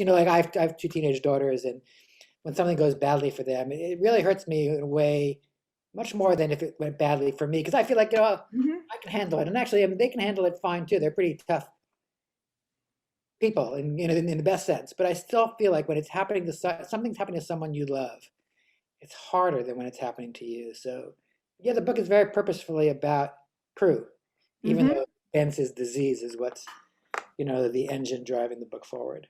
like I have two teenage daughters, and when something goes badly for them, it really hurts me in a way much more than if it went badly for me, because I feel like, Hmm. I can handle it. And actually, I mean, they can handle it fine too. They're pretty tough people, and in the best sense. But I still feel like when it's happening to something's happening to someone you love, it's harder than when it's happening to you. So, yeah, the book is very purposefully about Prue, even Hmm. though Spence's disease is what's, the engine driving the book forward.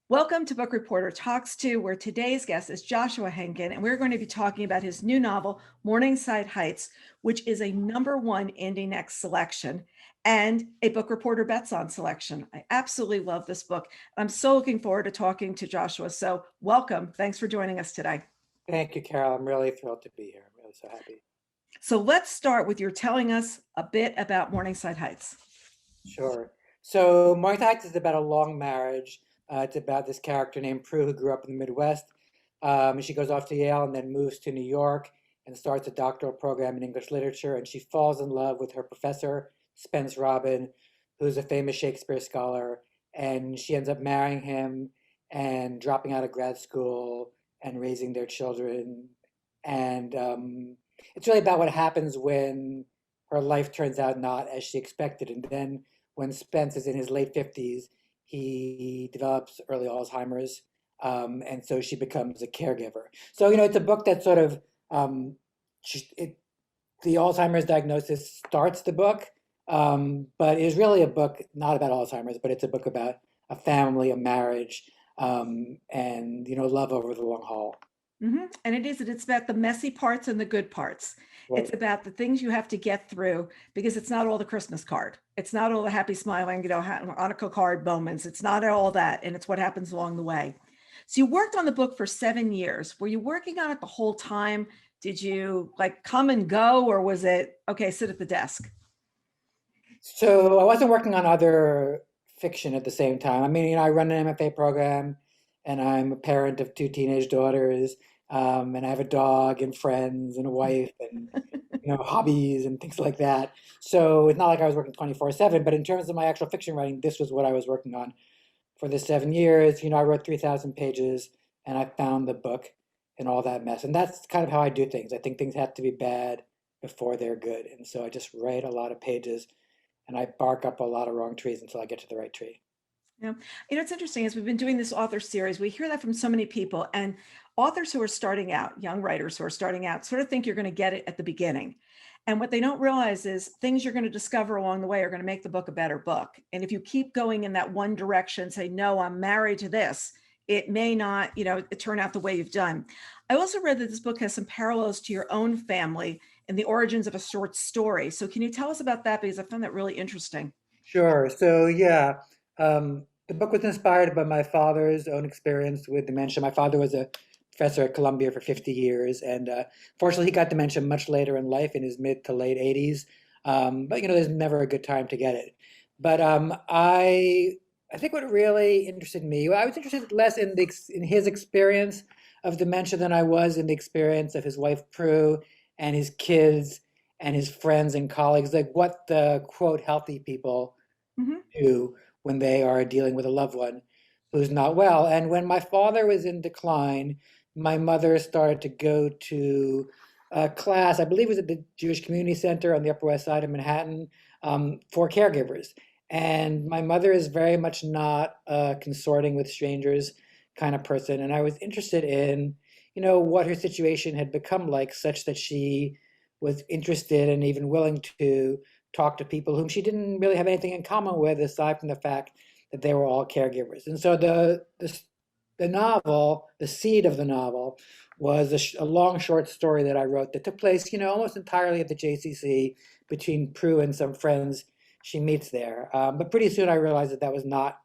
Welcome to Book Reporter Talks To, where today's guest is Joshua Henkin, and we're going to be talking about his new novel, Morningside Heights, which is a #1 Indie Next selection and a Book Reporter Bets On selection. I absolutely love this book. I'm so looking forward to talking to Joshua. So welcome. Thanks for joining us today. Thank you, Carol. I'm really thrilled to be here. I'm really so happy. So let's start with your telling us a bit about Morningside Heights. Sure. So Martha Heights is about a long marriage. It's about this character named Prue who grew up in the Midwest. She goes off to Yale and then moves to New York and starts a doctoral program in English literature. And she falls in love with her professor, Spence Robin, who's a famous Shakespeare scholar. And she ends up marrying him and dropping out of grad school and raising their children. And it's really about what happens when her life turns out not as she expected. And then when Spence is in his late 50s, he develops early Alzheimer's. And so she becomes a caregiver. So, it's a book that sort of, the Alzheimer's diagnosis starts the book, but it is really a book not about Alzheimer's, but it's a book about a family, a marriage, and, love over the long haul. And it's about the messy parts and the good parts. It's Right. about the things you have to get through because it's not all the Christmas card. It's not all the happy smiling, Hanukkah card moments. It's not all that. And it's what happens along the way. So you worked on the book for 7 years. Were you working on it the whole time? Did you like come and go, or was it, okay, sit at the desk? So I wasn't working on other fiction at the same time. I mean, I run an MFA program, and I'm a parent of two teenage daughters, and I have a dog and friends and a wife and hobbies and things like that. So it's not like I was working 24/7. But in terms of my actual fiction writing, this was what I was working on for the 7 years. I wrote 3,000 pages, and I found the book and all that mess. And that's kind of how I do things. I think things have to be bad before they're good, and so I just write a lot of pages and I bark up a lot of wrong trees until I get to the right tree. Yeah. It's interesting as we've been doing this author series, we hear that from so many people, and authors who are starting out, young writers who are starting out, sort of think you're going to get it at the beginning. And what they don't realize is things you're going to discover along the way are going to make the book a better book. And if you keep going in that one direction, say, no, I'm married to this, it may not, turn out the way you've done. I also read that this book has some parallels to your own family and the origins of a short story. So can you tell us about that? Because I found that really interesting. Sure. So yeah, the book was inspired by my father's own experience with dementia. My father was a professor at Columbia for 50 years, and fortunately, he got dementia much later in life, in his mid to late 80s. But there's never a good time to get it. But I think what really interested me, well, I was interested less in his experience of dementia than I was in the experience of his wife Prue and his kids and his friends and colleagues, like what the quote healthy people Mhm. do when they are dealing with a loved one who's not well. And when my father was in decline, my mother started to go to a class, I believe it was at the Jewish Community Center on the Upper West Side of Manhattan, for caregivers. And my mother is very much not a consorting with strangers kind of person. And I was interested in, what her situation had become like, such that she was interested and even willing to talk to people whom she didn't really have anything in common with, aside from the fact that they were all caregivers. And so the novel, the seed of the novel, was a long short story that I wrote that took place, almost entirely at the JCC between Prue and some friends she meets there. But pretty soon I realized that that was not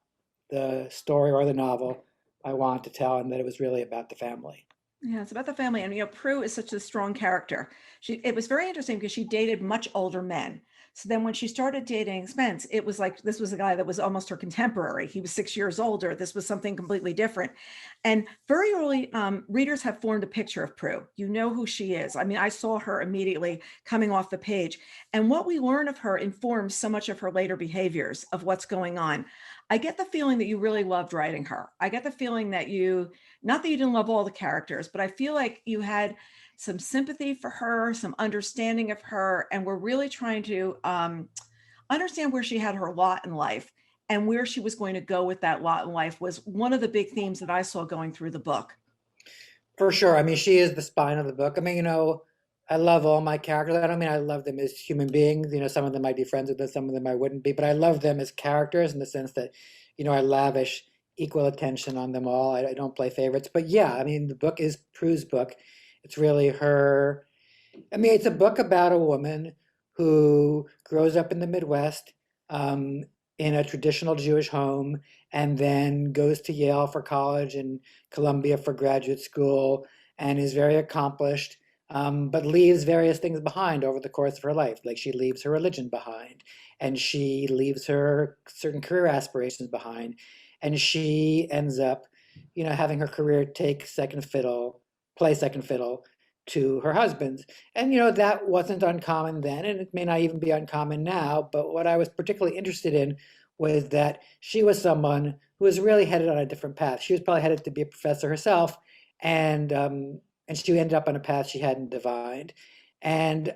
the story or the novel I wanted to tell, and that it was really about the family. Yeah, it's about the family. And Prue is such a strong character. It was very interesting because she dated much older men. So then when she started dating Spence, it was like this was a guy that was almost her contemporary. He was 6 years older. This was something completely different. And very early, readers have formed a picture of Prue. You know who she is. I mean, I saw her immediately coming off the page. And what we learn of her informs so much of her later behaviors, of what's going on. I get the feeling that you really loved writing her. I get the feeling that you, not that you didn't love all the characters, but I feel like you had some sympathy for her, some understanding of her, and we're really trying to understand where she had her lot in life and where she was going to go with that lot in life was one of the big themes that I saw going through the book. For sure. I mean, she is the spine of the book. I mean, I love all my characters. I don't mean I love them as human beings. Some of them I'd be friends with, some of them I wouldn't be, but I love them as characters in the sense that, I lavish equal attention on them all. I don't play favorites. But yeah, I mean, the book is Prue's book. It's really her. I mean, it's a book about a woman who grows up in the Midwest, in a traditional Jewish home, and then goes to Yale for college and Columbia for graduate school, and is very accomplished, but leaves various things behind over the course of her life. Like she leaves her religion behind, and she leaves her certain career aspirations behind, and she ends up, having her career play second fiddle to her husband's. And, that wasn't uncommon then, and it may not even be uncommon now. But what I was particularly interested in was that she was someone who was really headed on a different path. She was probably headed to be a professor herself, and she ended up on a path she hadn't divined. And,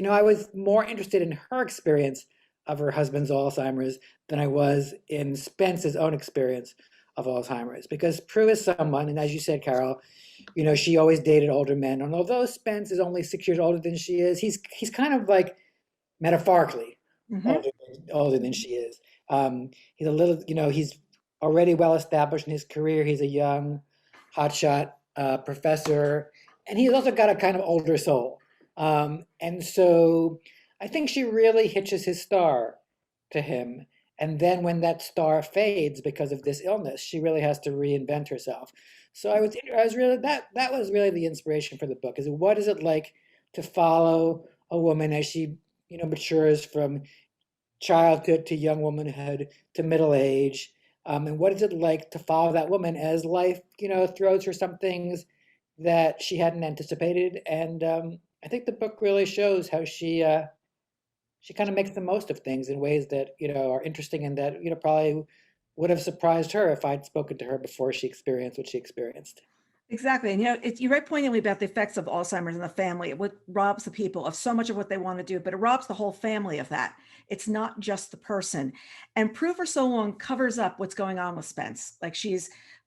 I was more interested in her experience of her husband's Alzheimer's than I was in Spence's own experience of Alzheimer's. Because Prue is someone, and as you said, Carol, she always dated older men. And although Spence is only 6 years older than she is, he's kind of like metaphorically Mm-hmm. older than she is. He's a little, he's already well established in his career. He's a young, hotshot professor, and he's also got a kind of older soul. And so I think she really hitches his star to him. And then when that star fades because of this illness, she really has to reinvent herself. So I was really that was really the inspiration for the book. Is what is it like to follow a woman as she matures from childhood to young womanhood to middle age, and what is it like to follow that woman as life throws her some things that she hadn't anticipated. And I think the book really shows how she kind of makes the most of things in ways that are interesting and that probably would have surprised her if I'd spoken to her before she experienced what she experienced. Exactly. And you write poignantly about the effects of Alzheimer's in the family. What robs the people of so much of what they want to do, but it robs the whole family of that. It's not just the person. And Prue for so long covers up what's going on with Spence. Like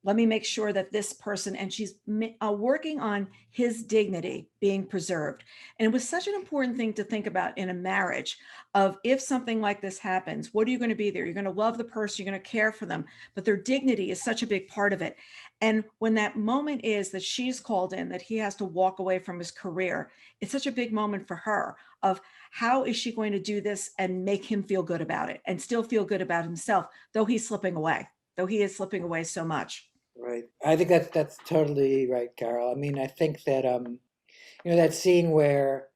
let me make sure that this person, and she's working on his dignity being preserved. And it was such an important thing to think about in a marriage of if something like this happens, what are you going to be there? You're going to love the person, you're going to care for them, but their dignity is such a big part of it. And when that moment is that she's called in, that he has to walk away from his career, it's such a big moment for her of how is she going to do this and make him feel good about it and still feel good about himself, though he's slipping away, though he is slipping away so much. Right. I think that's totally right, Carol. I mean, I think that that scene where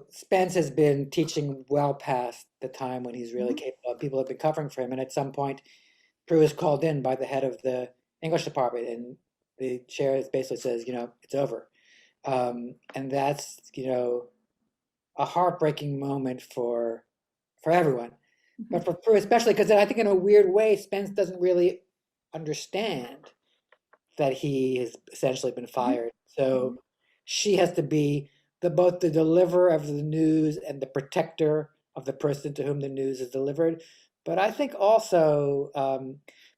Spence has been teaching well past the time when he's really Mhm. capable, and people have been covering for him, and at some point Prue is called in by the head of the English department, and the chair basically says, it's over. And that's, a heartbreaking moment for everyone. Mhm. But for Prue especially, because I think in a weird way, Spence doesn't really understand that he has essentially been Mhm. fired. Mhm. So she has to be both the deliverer of the news and the protector of the person to whom the news is delivered. But I think also,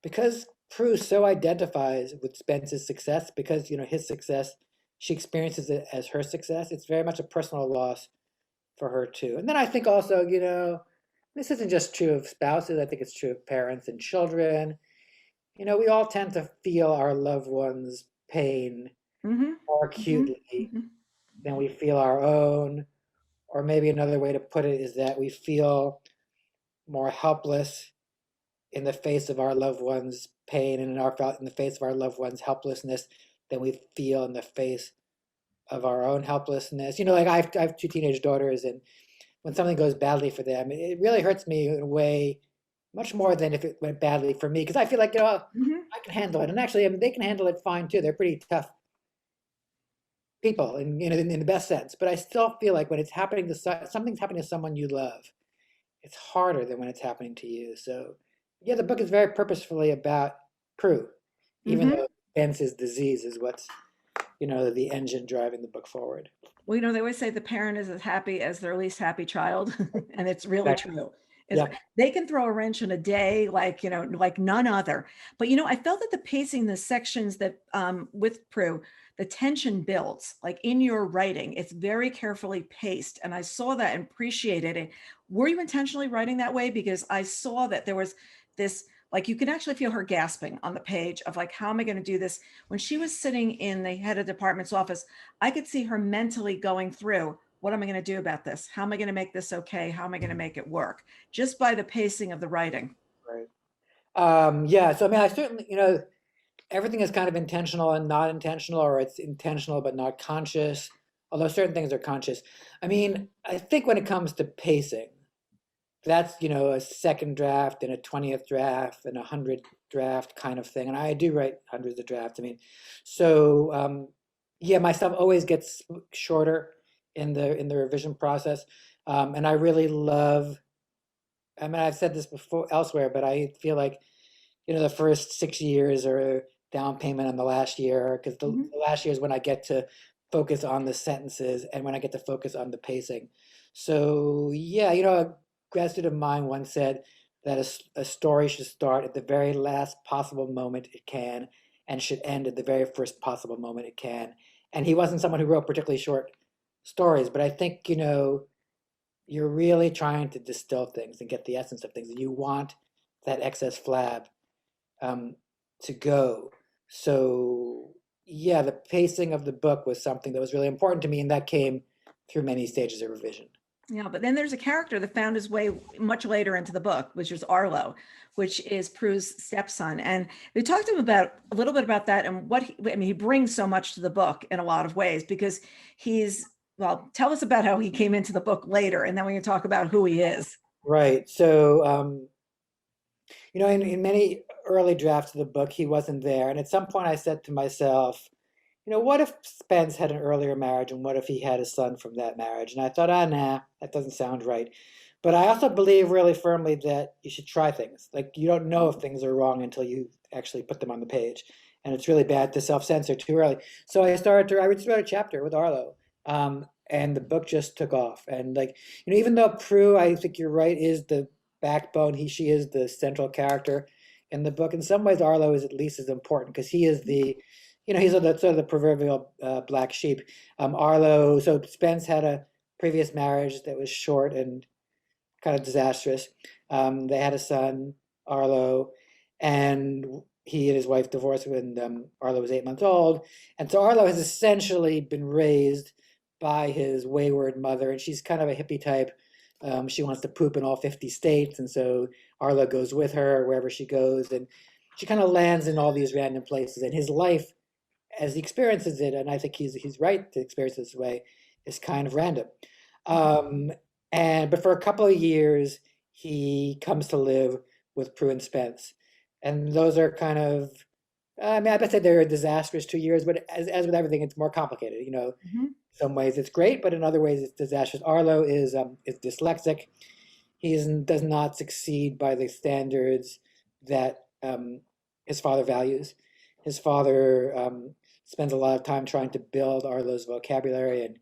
because Prue so identifies with Spence's success, because his success, she experiences it as her success. It's very much a personal loss for her too. And then I think also, this isn't just true of spouses. I think it's true of parents and children. We all tend to feel our loved ones' pain Mhm. more Mhm. acutely Mhm. than we feel our own. Or maybe another way to put it is that we feel more helpless in the face of our loved ones' pain and in the face of our loved ones' helplessness than we feel in the face of our own helplessness. Like I have two teenage daughters, and when something goes badly for them, it really hurts me in a way much more than if it went badly for me, because I feel like, Mhm. I can handle it. And actually, I mean, they can handle it fine too. They're pretty tough people in the best sense. But I still feel like when it's happening to something's happening to someone you love, it's harder than when it's happening to you. So yeah, the book is very purposefully about Prue, even Mhm. though Spence's disease is what's, the engine driving the book forward. Well, they always say the parent is as happy as their least happy child, and it's really Exactly. true. Is Yeah. they can throw a wrench in a day like, like none other. But I felt that the pacing, the sections that with Prue, the tension builds like in your writing. It's very carefully paced, and I saw that and appreciated it. Were you intentionally writing that way? Because I saw that there was this, like, you can actually feel her gasping on the page of like, how am I going to do this? When she was sitting in the head of department's office, I could see her mentally going through, what am I going to do about this? How am I going to make this okay? How am I going to make it work? Just by the pacing of the writing. Right. Yeah. So I mean, I certainly, everything is kind of intentional and not intentional, or it's intentional but not conscious. Although certain things are conscious. I mean, I think when it comes to pacing, that's, a second draft and a 20th draft and a 100th draft kind of thing. And I do write hundreds of drafts. I mean, so yeah, my stuff always gets shorter in the revision process. And I really love, I mean, I've said this before elsewhere, but I feel like, the first 6 years are down payment on the last year, because Mhm. the last year is when I get to focus on the sentences and when I get to focus on the pacing. So yeah, a grad student of mine once said that a story should start at the very last possible moment it can and should end at the very first possible moment it can. And he wasn't someone who wrote particularly short stories, but I think, you're really trying to distill things and get the essence of things, and you want that excess flab um, to go. So yeah, the pacing of the book was something that was really important to me, and that came through many stages of revision. Yeah, but then there's a character that found his way much later into the book, which is Arlo, which is Prue's stepson. And we talked to him about a little bit about that and I mean, he brings so much to the book in a lot of ways because well, tell us about how he came into the book later, and then we can talk about who he is. Right. So in many early drafts of the book, he wasn't there, and at some point, I said to myself, what if Spence had an earlier marriage, and what if he had a son from that marriage? And I thought, nah, that doesn't sound right. But I also believe really firmly that you should try things. Like, you don't know if things are wrong until you actually put them on the page. And it's really bad to self-censor too early. So I just wrote a chapter with Arlo. And the book just took off. And like, even though Prue, I think you're right, is the backbone, she is the central character in the book. In some ways, Arlo is at least as important because he is he's sort of the proverbial black sheep. Arlo, so Spence had a previous marriage that was short and kind of disastrous. They had a son, Arlo, and he and his wife divorced when Arlo was 8 months old. And so Arlo has essentially been raised by his wayward mother, and she's kind of a hippie type. She wants to poop in all 50 states, and so Arlo goes with her wherever she goes, and she kind of lands in all these random places. And his life, as he experiences it, and I think he's right to experience it this way, is kind of random. Um, but for a couple of years, he comes to live with Prue and Spence, and those are kind of, I mean, I bet say they're disastrous 2 years, but as with everything, it's more complicated. Mhm. Some ways it's great, but in other ways it's disastrous. Arlo is dyslexic. Does not succeed by the standards that his father values. His father spends a lot of time trying to build Arlo's vocabulary and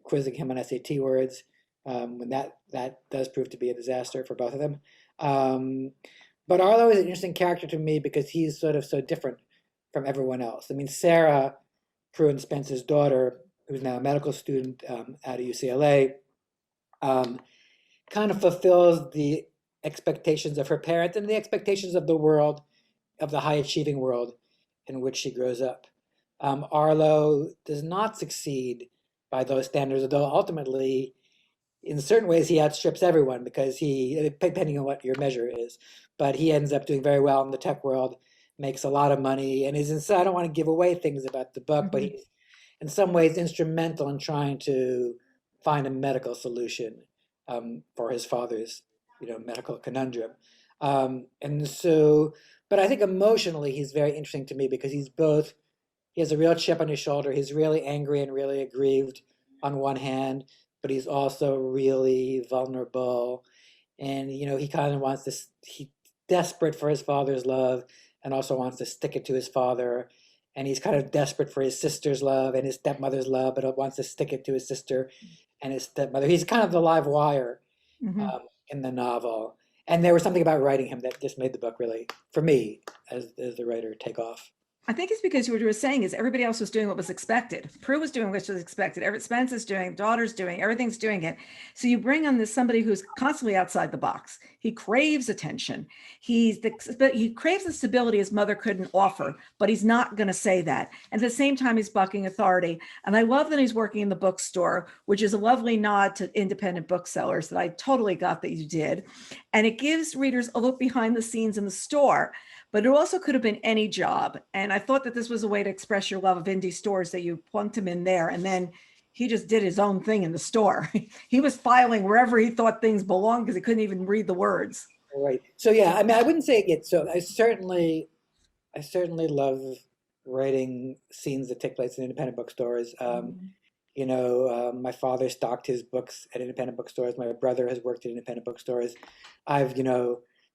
quizzing him on SAT words, when that does prove to be a disaster for both of them. Um, but Arlo is an interesting character to me because he's sort of so different from everyone else. I mean, Sarah, Prue and Spence's daughter, who's now a medical student out of UCLA, um, kind of fulfills the expectations of her parents and the expectations of the world, of the high achieving world in which she grows up. Arlo does not succeed by those standards, although ultimately, in certain ways, he outstrips everyone because depending on what your measure is, but he ends up doing very well in the tech world, makes a lot of money, and I don't want to give away things about the book, but Mhm. he's in some ways instrumental in trying to find a medical solution for his father's, medical conundrum. And so, but I think emotionally he's very interesting to me because he has a real chip on his shoulder. He's really angry and really aggrieved on one hand, but he's also really vulnerable. And, he kind of wants this, he's desperate for his father's love and also wants to stick it to his father. And he's kind of desperate for his sister's love and his stepmother's love, but wants to stick it to his sister and his stepmother. He's kind of the live wire Mhm. in the novel. And there was something about writing him that just made the book really, for me, as the writer, take off. I think it's because what you were saying is everybody else was doing what was expected. Pru was doing what was expected. Spence is doing, daughter's doing, everything's doing it. So you bring on this somebody who's constantly outside the box. He craves attention. But he craves the stability his mother couldn't offer, but he's not going to say that. And at the same time, he's bucking authority. And I love that he's working in the bookstore, which is a lovely nod to independent booksellers that I totally got that you did. And it gives readers a look behind the scenes in the store. But it also could have been any job. And I thought that this was a way to express your love of indie stores, that you plunked him in there. And then he just did his own thing in the store. He was filing wherever he thought things belonged because he couldn't even read the words. Right. So yeah, I mean, I wouldn't say it. So I certainly love writing scenes that take place in independent bookstores. My father stocked his books at independent bookstores. My brother has worked at independent bookstores. I've,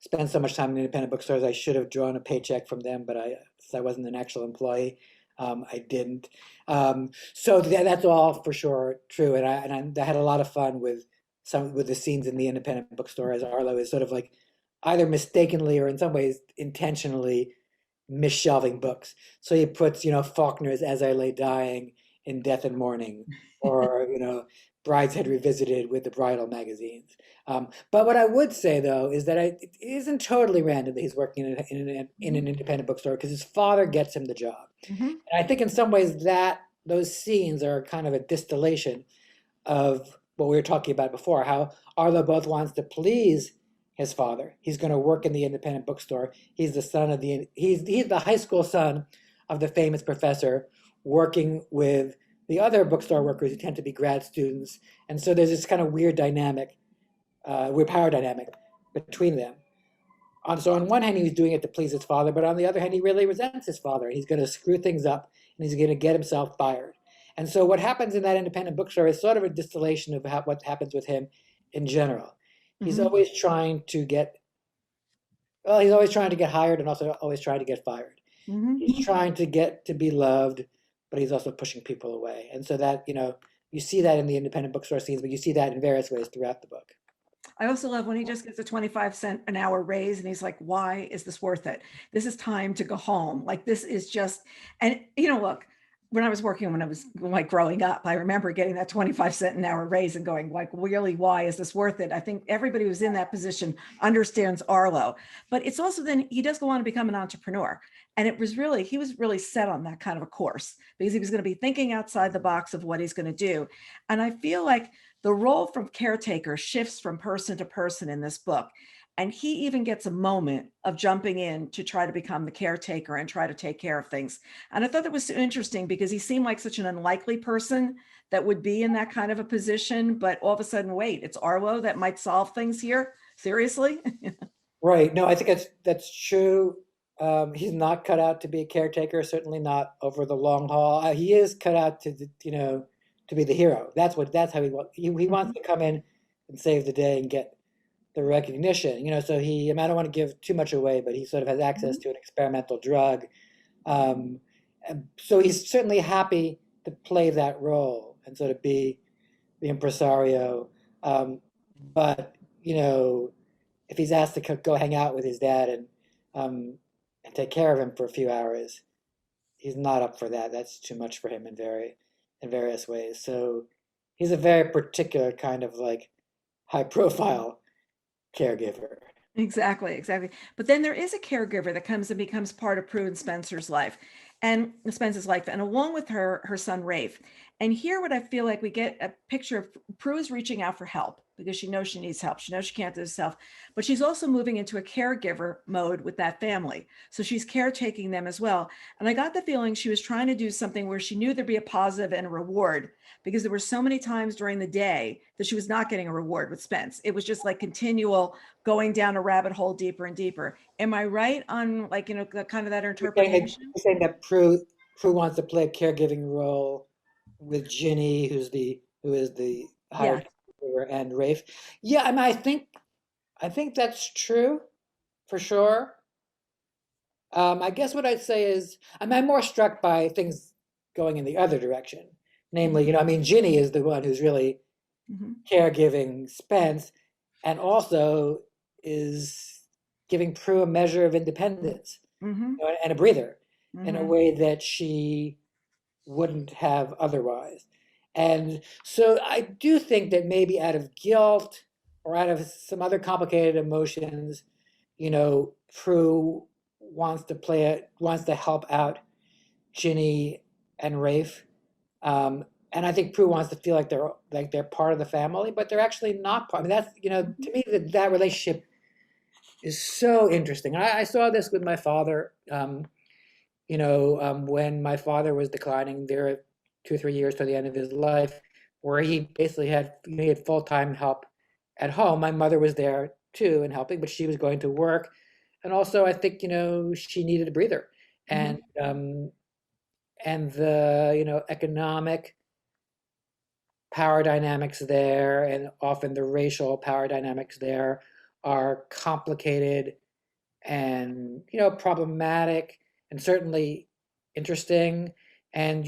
spent so much time in independent bookstores. I should have drawn a paycheck from them, but since I wasn't an actual employee, I didn't. So that's all for sure true. And I had a lot of fun with the scenes in the independent bookstore, as Arlo is sort of like either mistakenly or in some ways intentionally misshelving books. So he puts, Faulkner's As I Lay Dying in Death and Mourning, or, Brideshead Revisited with the bridal magazines. But what I would say, though, is that it isn't totally random that he's working in an independent bookstore because his father gets him the job. Mm-hmm. And I think in some ways that those scenes are kind of a distillation of what we were talking about before, how Arlo both wants to please his father. He's going to work in the independent bookstore. He's the high school son of the famous professor working with the other bookstore workers who tend to be grad students. And so there's this kind of weird power dynamic between them. So on one hand, he's doing it to please his father, but on the other hand, he really resents his father. He's going to screw things up and he's going to get himself fired. And so what happens in that independent bookstore is sort of a distillation of what happens with him in general. He's Mm-hmm. always trying to get, well, he's always trying to get hired and also always trying to get fired. Mm-hmm. He's trying to get to be loved, but he's also pushing people away. And so that, you see that in the independent bookstore scenes, but you see that in various ways throughout the book. I also love when he just gets a 25-cent an hour raise and he's like, why is this worth it? This is time to go home. Like, this is just, and look, when I was like growing up, I remember getting that 25-cent an hour raise and going like, really, why is this worth it? I think everybody who's in that position understands Arlo, but it's also then he does go on to become an entrepreneur. And he was really set on that kind of a course because he was going to be thinking outside the box of what he's going to do. And I feel like the role from caretaker shifts from person to person in this book. And he even gets a moment of jumping in to try to become the caretaker and try to take care of things. And I thought that was so interesting because he seemed like such an unlikely person that would be in that kind of a position. But all of a sudden, wait, it's Arlo that might solve things here? Seriously? Right. No, I think that's true. He's not cut out to be a caretaker, certainly not over the long haul. He is cut out to to be the hero. That's how he wants. He wants to come in and save the day and get the recognition. So I don't want to give too much away, but he sort of has access to an experimental drug. So he's certainly happy to play that role and sort of be the impresario. But if he's asked to go hang out with his dad and take care of him for a few hours, he's not up for that. That's too much for him in various ways. So he's a very particular kind of like high profile caregiver. Exactly. But then there is a caregiver that comes and becomes part of Pru and Spence's life, and along with her son Rafe. And here, what I feel like we get a picture of Pru is reaching out for help. because she knows she needs help. She knows she can't do this herself, but she's also moving into a caregiver mode with that family. So she's caretaking them as well. And I got the feeling she was trying to do something where she knew there'd be a positive and a reward, because there were so many times during the day that she was not getting a reward with Spence. It was just like continual going down a rabbit hole deeper and deeper. Am I right on, like, kind of that interpretation? You're saying that Prue wants to play a caregiving role with Ginny, who is the Yeah. hired caregiver, and Rafe. Yeah, I mean, I think that's true for sure. I guess what I'd say is, I'm more struck by things going in the other direction. Namely, I mean, Ginny is the one who's really Mhm. caregiving Spence, and also is giving Prue a measure of independence, Mhm. and a breather in a Mhm. way that she wouldn't have otherwise. And so I do think that maybe out of guilt or out of some other complicated emotions, Prue wants to help out Ginny and Rafe. And I think Prue wants to feel like they're part of the family, but they're actually not part. I mean, that's to me that relationship is so interesting. I saw this with my father. When my father was declining, there were 2 or 3 years to the end of his life, where he basically he had full-time help at home. My mother was there too and helping, but she was going to work, and also I think she needed a breather, and Mhm. the economic power dynamics there, and often the racial power dynamics there, are complicated and problematic, and certainly interesting. And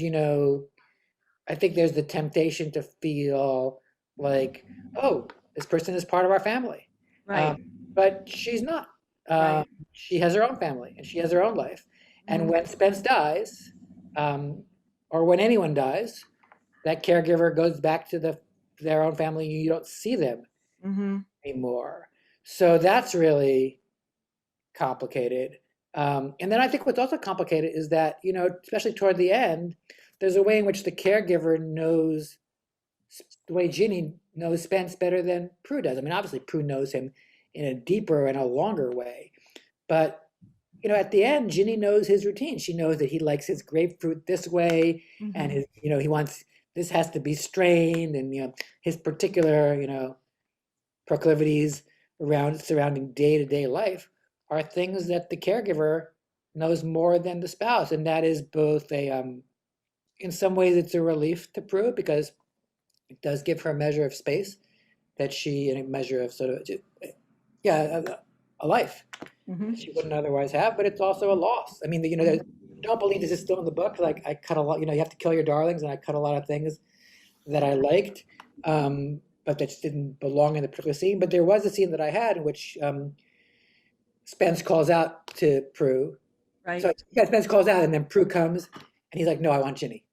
I think there's the temptation to feel like, oh, this person is part of our family, um, Right. but she's not. um, Right. she has her own family and she has her own life, and Mhm. when Spence dies, um, or when anyone dies, that caregiver goes back to their own family. You don't see them Mhm. anymore, so that's really complicated. And then I think what's also complicated is that, especially toward the end, there's a way in which the caregiver knows the way Ginny knows Spence better than Prue does. I mean, obviously Prue knows him in a deeper and a longer way, but at the end, Ginny knows his routine. She knows that he likes his grapefruit this way, and Mhm. he wants this has to be strained, and his particular proclivities around surrounding day-to-day life are things that the caregiver knows more than the spouse. And that is both in some ways it's a relief to Prue, because it does give her a measure of space that she, and a measure of sort of, yeah, a life that Mhm. she wouldn't otherwise have. But it's also a loss. I mean, I don't believe this is still in the book. Like, I cut a lot, you have to kill your darlings, and I cut a lot of things that I liked, but that just didn't belong in the particular scene. But there was a scene that I had in which Spence calls out to Prue. So, Right. yeah, Spence calls out, and then Prue comes, and he's like, "No, I want Ginny."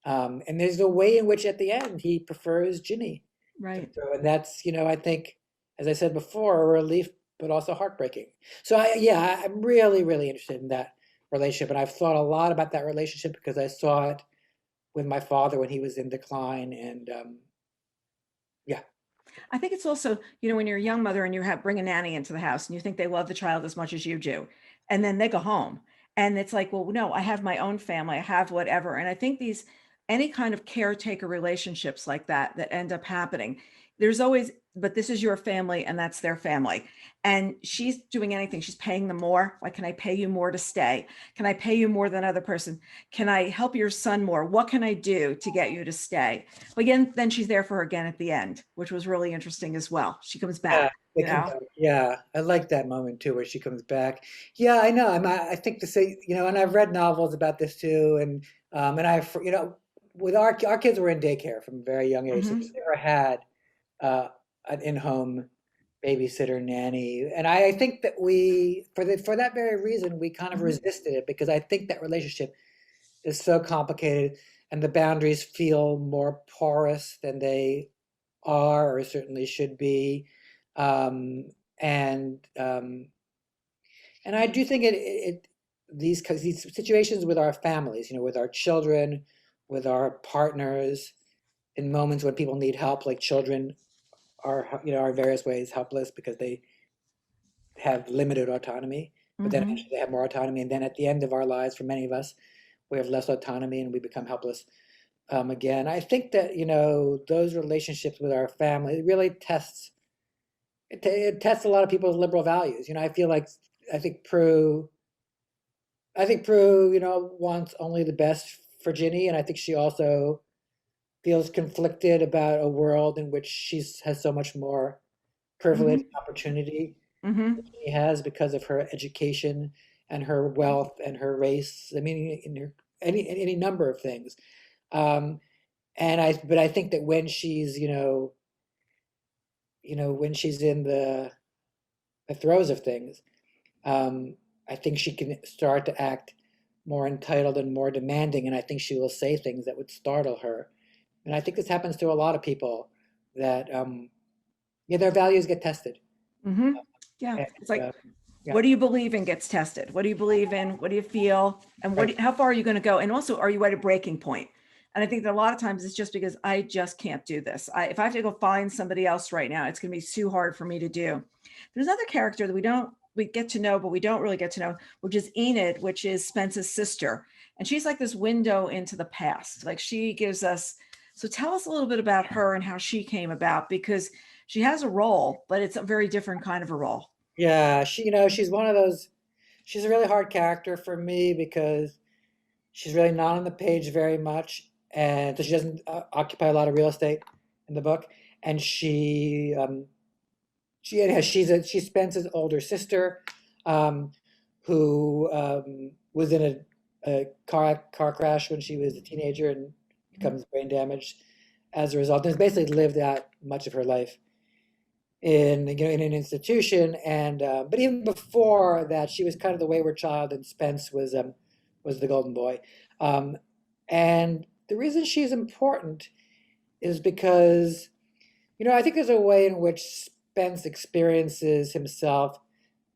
And there's a way in which, at the end, he prefers Ginny to Right. Prue, and that's, I think, as I said before, a relief, but also heartbreaking. So, I'm really, really interested in that relationship, and I've thought a lot about that relationship because I saw it with my father when he was in decline, and yeah. I think it's also, when you're a young mother and you bring a nanny into the house and you think they love the child as much as you do, and then they go home and it's like, well, no, I have my own family, I have whatever. And I think any kind of caretaker relationships like that end up happening, there's always, but this is your family and that's their family. And she's doing anything. She's paying them more. Like, can I pay you more to stay? Can I pay you more than other person? Can I help your son more? What can I do to get you to stay? But again, then she's there for her again at the end, which was really interesting as well. She comes Yeah, back, they come back. Yeah, I like that moment too, where she comes back. Yeah, I know. I think to say, and I've read novels about this too, and I've, with our kids were in daycare from a very young age, so we Hmm. never had an in-home babysitter nanny, and I think that for that very reason we kind of Hmm. resisted it, because I think that relationship is so complicated, and the boundaries feel more porous than they are, or certainly should be. Um, and I do think these situations with our families, with our children, with our partners, in moments when people need help, like children are are in various ways helpless because they have limited autonomy, but then Mm-hmm. eventually they have more autonomy. And then at the end of our lives, for many of us, we have less autonomy and we become helpless again. I think that, those relationships with our family, it really it tests a lot of people's liberal values. I feel like, I think Prue, wants only the best for Ginny. And I think she also feels conflicted about a world in which has so much more privilege Mm-hmm. and opportunity Mm-hmm. she has because of her education and her wealth and her race. I mean, in her any number of things. Um, but I think that when she's, when she's in the throes of things, um, I think she can start to act more entitled and more demanding, and I think she will say things that would startle her. And I think this happens to a lot of people that, yeah, their values get tested. Mm-hmm. Yeah. And, It's like, yeah, what do you believe in gets tested. What do you believe in? What do you feel? And right. how far are you going to go? And also, are you at a breaking point? And I think that a lot of times it's just because I just can't do this. If I have to go find somebody else right now, it's going to be too hard for me to do. There's another character that we get to know, but we don't really get to know, which is Enid, which is Spence's sister. And she's like this window into the past. Like she gives us, so tell us a little bit about her and how she came about, because she has a role, but it's a very different kind of a role. Yeah, she's one of those. She's a really hard character for me because she's really not on the page very much, and so she doesn't occupy a lot of real estate in the book. And she's Spence's older sister, um, who was in a car crash when she was a teenager and becomes brain damaged as a result. And has basically lived out much of her life in an institution. And but even before that, she was kind of the wayward child, and Spence was the golden boy. Um, and the reason she's important is because I think there's a way in which Spence experiences himself.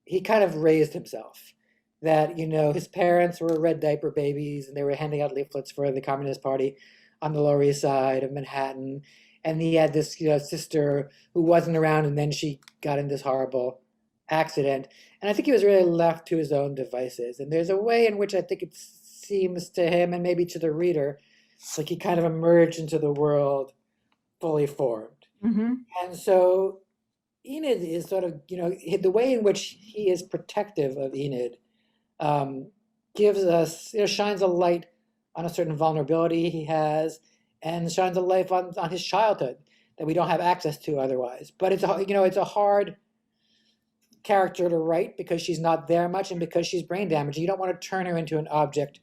He kind of raised himself. That his parents were red diaper babies, and they were handing out leaflets for the Communist Party on the Lower East Side of Manhattan. And he had this sister who wasn't around, and then she got in this horrible accident. And I think he was really left to his own devices. And there's a way in which I think it seems to him and maybe to the reader, like he kind of emerged into the world fully formed. Mm-hmm. And so Enid is sort of, the way in which he is protective of Enid um, gives us, shines a light on a certain vulnerability he has, and shines a light on his childhood that we don't have access to otherwise. But it's a hard character to write because she's not there much and because she's brain damaged. You don't want to turn her into an object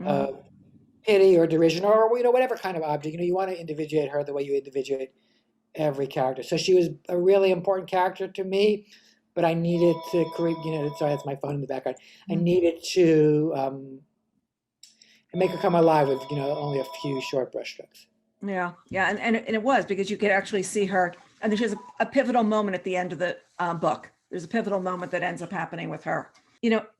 Mm-hmm. of pity or derision or whatever kind of object. You want to individuate her the way you individuate every character. So she was a really important character to me, but I needed to create, sorry, that's my phone in the background. I needed to make her come alive with, only a few short brushstrokes. Yeah, yeah, and it was because you could actually see her, and there's a pivotal moment at the end of the book. There's a pivotal moment that ends up happening with her.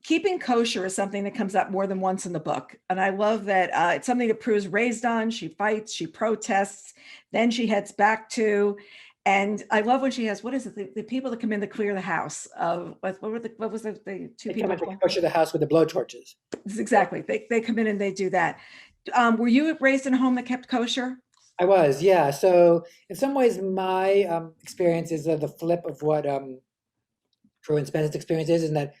Keeping kosher is something that comes up more than once in the book, and I love that it's something that Prue's raised on. She fights, she protests, then she heads back to, and I love when she has, what is it? The people that come in to clear the house. What was the two They come people? in to kosher the house with the blowtorches. Exactly. They come in and they do that. Were you raised in a home that kept kosher? I was, yeah. So in some ways, my experience is the flip of what Prue and Spence's experience is, in that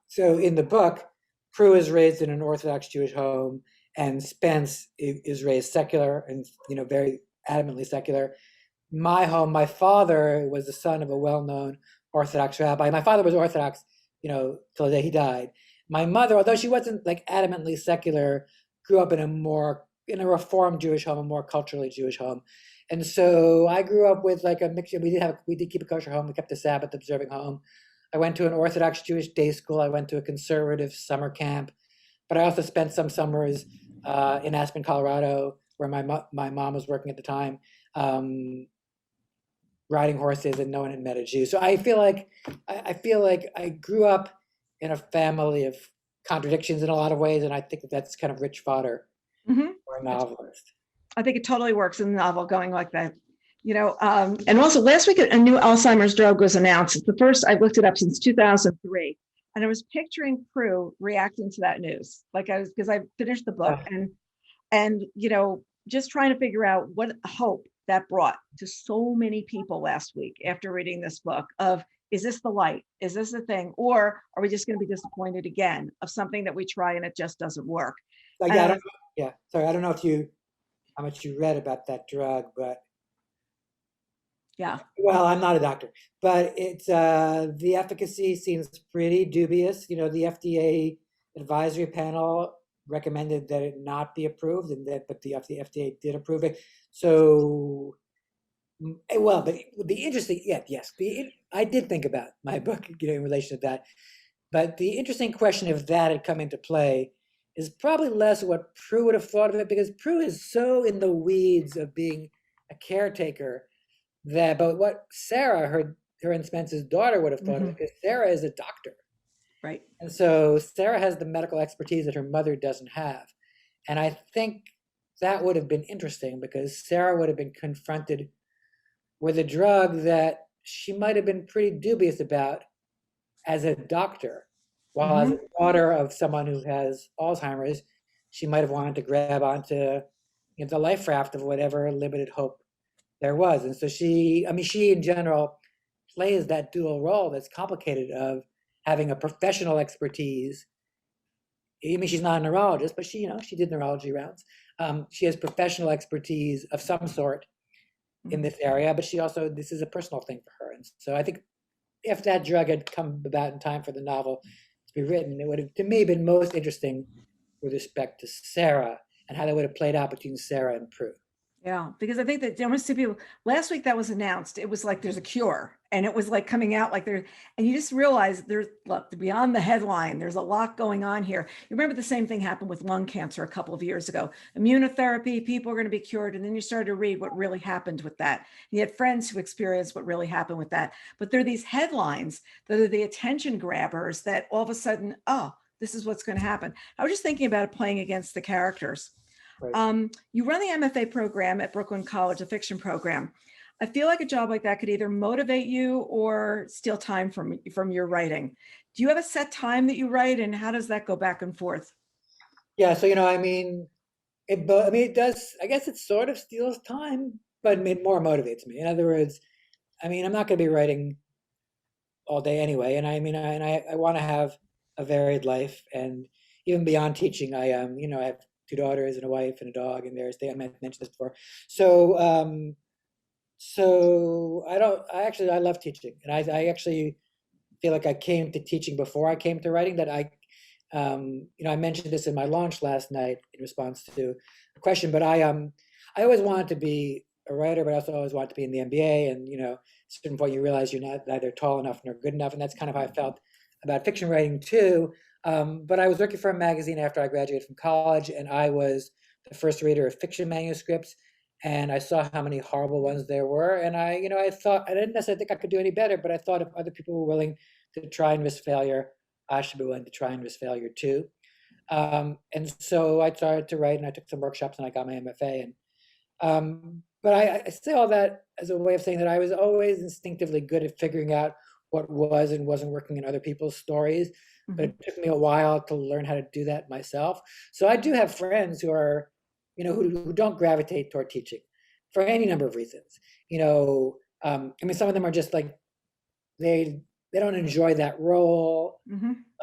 so in the book, Prue is raised in an Orthodox Jewish home, and Spence is raised secular and very adamantly secular. My home, my father was the son of a well-known Orthodox rabbi. My father was Orthodox, till the day he died. My mother, although she wasn't like adamantly secular, grew up in a Reformed Jewish home, a more culturally Jewish home. And so I grew up with like a mixture. We did keep a kosher home. We kept a Sabbath observing home. I went to an Orthodox Jewish day school. I went to a conservative summer camp, but I also spent some summers in Aspen, Colorado, where my mom was working at the time, riding horses, and no one had met a Jew. So I feel like I grew up in a family of contradictions in a lot of ways, and I think that's kind of rich fodder Mm-hmm. for a novelist. I think it totally works in the novel going like that. And also last week, a new Alzheimer's drug was announced. It's the first, I looked it up since 2003. And I was picturing Pru reacting to that news. Because I finished the book and just trying to figure out what hope that brought to so many people last week after reading this book of, is this the light? Is this the thing? Or are we just going to be disappointed again of something that we try and it just doesn't work? Like, I don't, yeah, sorry, I don't know how much you read about that drug, but yeah. well, I'm not a doctor, but it's the efficacy seems pretty dubious. The FDA advisory panel recommended that it not be approved, but the FDA did approve it. So, well, but the interesting, yeah, yes, I did think about my book, in relation to that. But the interesting question, if that had come into play, is probably less what Pru would have thought of it, because Pru is so in the weeds of being a caretaker but what Sarah, her and Spence's daughter, would have thought of it, because Sarah is a doctor. Right. And so Sarah has the medical expertise that her mother doesn't have. And I think that would have been interesting, because Sarah would have been confronted with a drug that she might have been pretty dubious about as a doctor, while as a daughter of someone who has Alzheimer's, she might have wanted to grab onto the life raft of whatever limited hope there was. And so she in general plays that dual role that's complicated, of having a professional expertise. She's not a neurologist, but she did neurology rounds. She has professional expertise of some sort in this area, but this is a personal thing for her. And so I think if that drug had come about in time for the novel to be written, it would have, to me, been most interesting with respect to Sarah and how that would have played out between Sarah and Pru. Yeah, because I think that almost people last week that was announced, it was like there's a cure, and it was like coming out like there, and you just realize there's, look, beyond the headline, there's a lot going on here. You remember the same thing happened with lung cancer a couple of years ago. Immunotherapy, people are going to be cured, and then you started to read what really happened with that. You had friends who experienced what really happened with that. But there are these headlines that are the attention grabbers that all of a sudden, oh, this is what's going to happen. I was just thinking about it playing against the characters. Right. You run the MFA program at Brooklyn College, a fiction program. I feel like a job like that could either motivate you or steal time from your writing. Do you have a set time that you write, and how does that go back and forth? Yeah, so it does. I guess it sort of steals time, but it more motivates me. In other words, I'm not going to be writing all day anyway, and I want to have a varied life, and even beyond teaching, I have two daughters and a wife and a dog, and I mentioned this before. So I love teaching, and I actually feel like I came to teaching before I came to writing. That I mentioned this in my launch last night in response to a question, but I always wanted to be a writer, but I also always wanted to be in the MBA, and at a certain point you realize you're not either tall enough nor good enough, and that's kind of how I felt about fiction writing too. But I was working for a magazine after I graduated from college, and I was the first reader of fiction manuscripts, and I saw how many horrible ones there were, and I thought, I didn't necessarily think I could do any better, but I thought if other people were willing to try and risk failure, I should be willing to try and risk failure too. And so I started to write, and I took some workshops, and I got my MFA. But I say all that as a way of saying that I was always instinctively good at figuring out what was and wasn't working in other people's stories. But it took me a while to learn how to do that myself. So I do have friends who are, who don't gravitate toward teaching for any number of reasons. Some of them are just like, they don't enjoy that role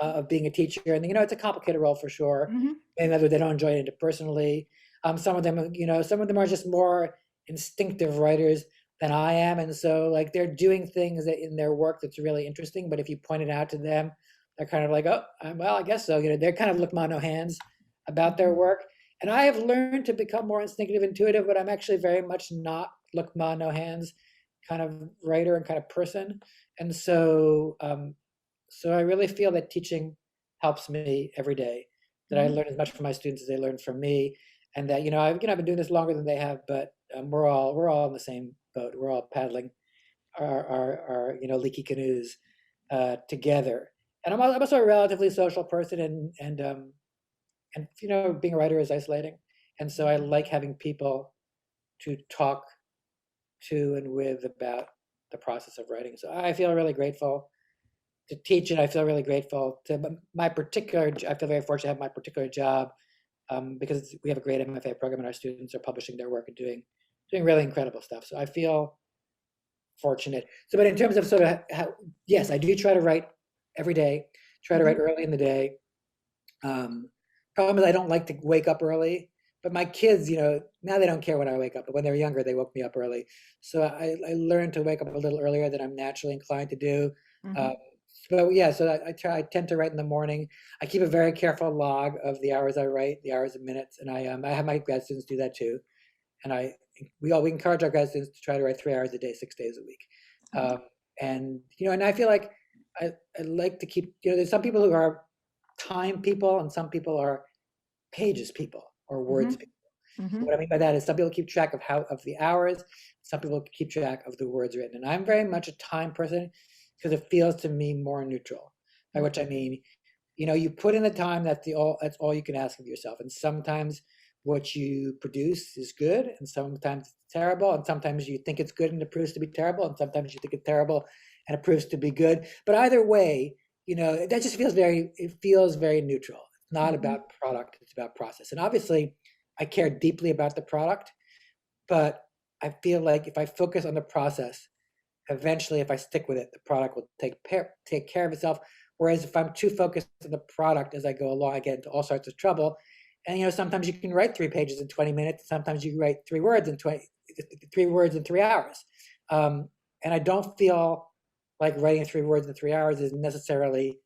of being a teacher, and it's a complicated role for sure. And they don't enjoy it interpersonally. Some of them are just more instinctive writers than I am, and so like they're doing things in their work that's really interesting. But if you point it out to them, they're kind of like, oh, well, I guess so. They're kind of look ma no hands about their work. And I have learned to become more instinctive, intuitive, but I'm actually very much not look ma no hands kind of writer and kind of person. And so, so I really feel that teaching helps me every day. That I learn as much from my students as they learn from me, and that I've been doing this longer than they have, but we're all in the same boat. We're all paddling our leaky canoes together. And I'm also a relatively social person, and being a writer is isolating, and so I like having people to talk to and with about the process of writing. So I feel really grateful to teach, and I feel really grateful to my particular. I feel very fortunate to have my particular job, because we have a great MFA program, and our students are publishing their work and doing really incredible stuff. So I feel fortunate. So, but in terms of sort of how, yes, I do try to write every day. Try to write early in the day. Problem is I don't like to wake up early, but my kids, now they don't care when I wake up, but when they're younger, they woke me up early. So I learned to wake up a little earlier than I'm naturally inclined to do. Mhm. So yeah, so I tend to write in the morning. I keep a very careful log of the hours I write, the hours and minutes, and I have my grad students do that too. And we encourage our grad students to try to write 3 hours a day, 6 days a week. Mhm. And I feel like I like to keep, there's some people who are time people and some people are pages people or words Mhm. people. Mhm. What I mean by that is some people keep track of the hours, some people keep track of the words written. And I'm very much a time person because it feels to me more neutral. By which I mean, you put in the time, that's all you can ask of yourself. And sometimes what you produce is good, and sometimes it's terrible, and sometimes you think it's good and it proves to be terrible, and sometimes you think it's terrible and it proves to be good. But either way, that just feels very neutral. It's not Mhm. about product, it's about process. And obviously, I care deeply about the product, but I feel like if I focus on the process, eventually, if I stick with it, the product will take care of itself. Whereas if I'm too focused on the product as I go along, I get into all sorts of trouble. And sometimes you can write 3 pages in 20 minutes. Sometimes you can write 3 words in 3 hours. And I don't feel like writing 3 words in 3 hours is necessarily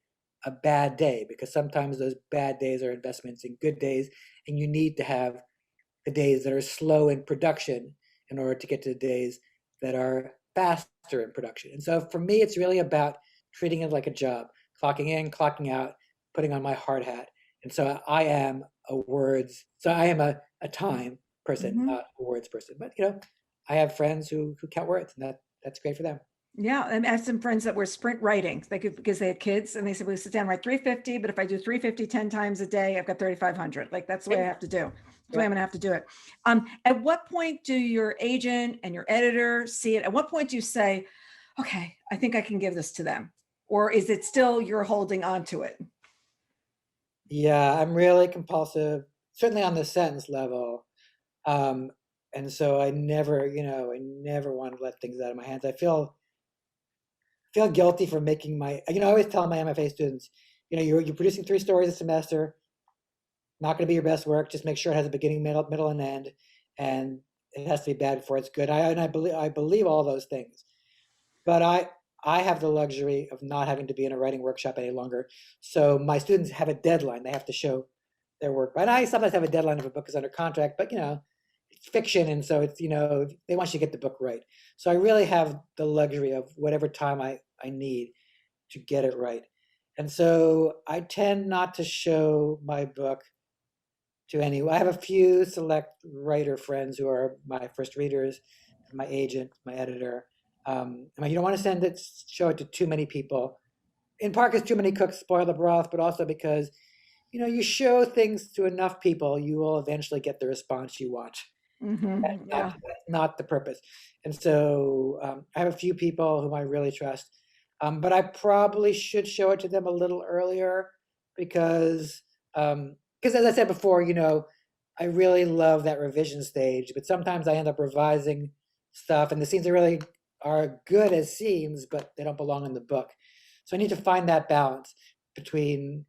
a bad day, because sometimes those bad days are investments in good days, and you need to have the days that are slow in production in order to get to the days that are faster in production. And so for me, it's really about treating it like a job, clocking in, clocking out, putting on my hard hat. And so I am a time person, Mhm. not a words person. But I have friends who count words, and that's great for them. Yeah, and I have some friends that were sprint writing. They could, because they had kids, and they said, we sit down, write 350, but if I do 350 10 times a day, I've got 3,500. Like, that's the way I Yep. have to do. That's the way I'm Yep. gonna have to do it. At what point do your agent and your editor see it? At what point do you say, okay, I think I can give this to them? Or is it still you're holding on to it? Yeah, I'm really compulsive, certainly on the sentence level. Um, and so I never want to let things out of my hands. I feel guilty for making I always tell my MFA students, you're producing 3 stories a semester, not going to be your best work. Just make sure it has a beginning, middle, and end, and it has to be bad before it's good. I believe all those things, but I have the luxury of not having to be in a writing workshop any longer. So my students have a deadline; they have to show their work. But I sometimes have a deadline if a book is under contract. But it's fiction, and so it's they want you to get the book right. So I really have the luxury of whatever time I need to get it right. And so I tend not to show my book to anyone. I have a few select writer friends who are my first readers, my agent, my editor. You don't want to show it to too many people. In part because too many cooks spoil the broth, but also because you show things to enough people, you will eventually get the response you want. Yeah. That's not the purpose. And so I have a few people whom I really trust, but I probably should show it to them a little earlier because, as I said before, I really love that revision stage, but sometimes I end up revising stuff, and the scenes are good as scenes, but they don't belong in the book. So I need to find that balance between,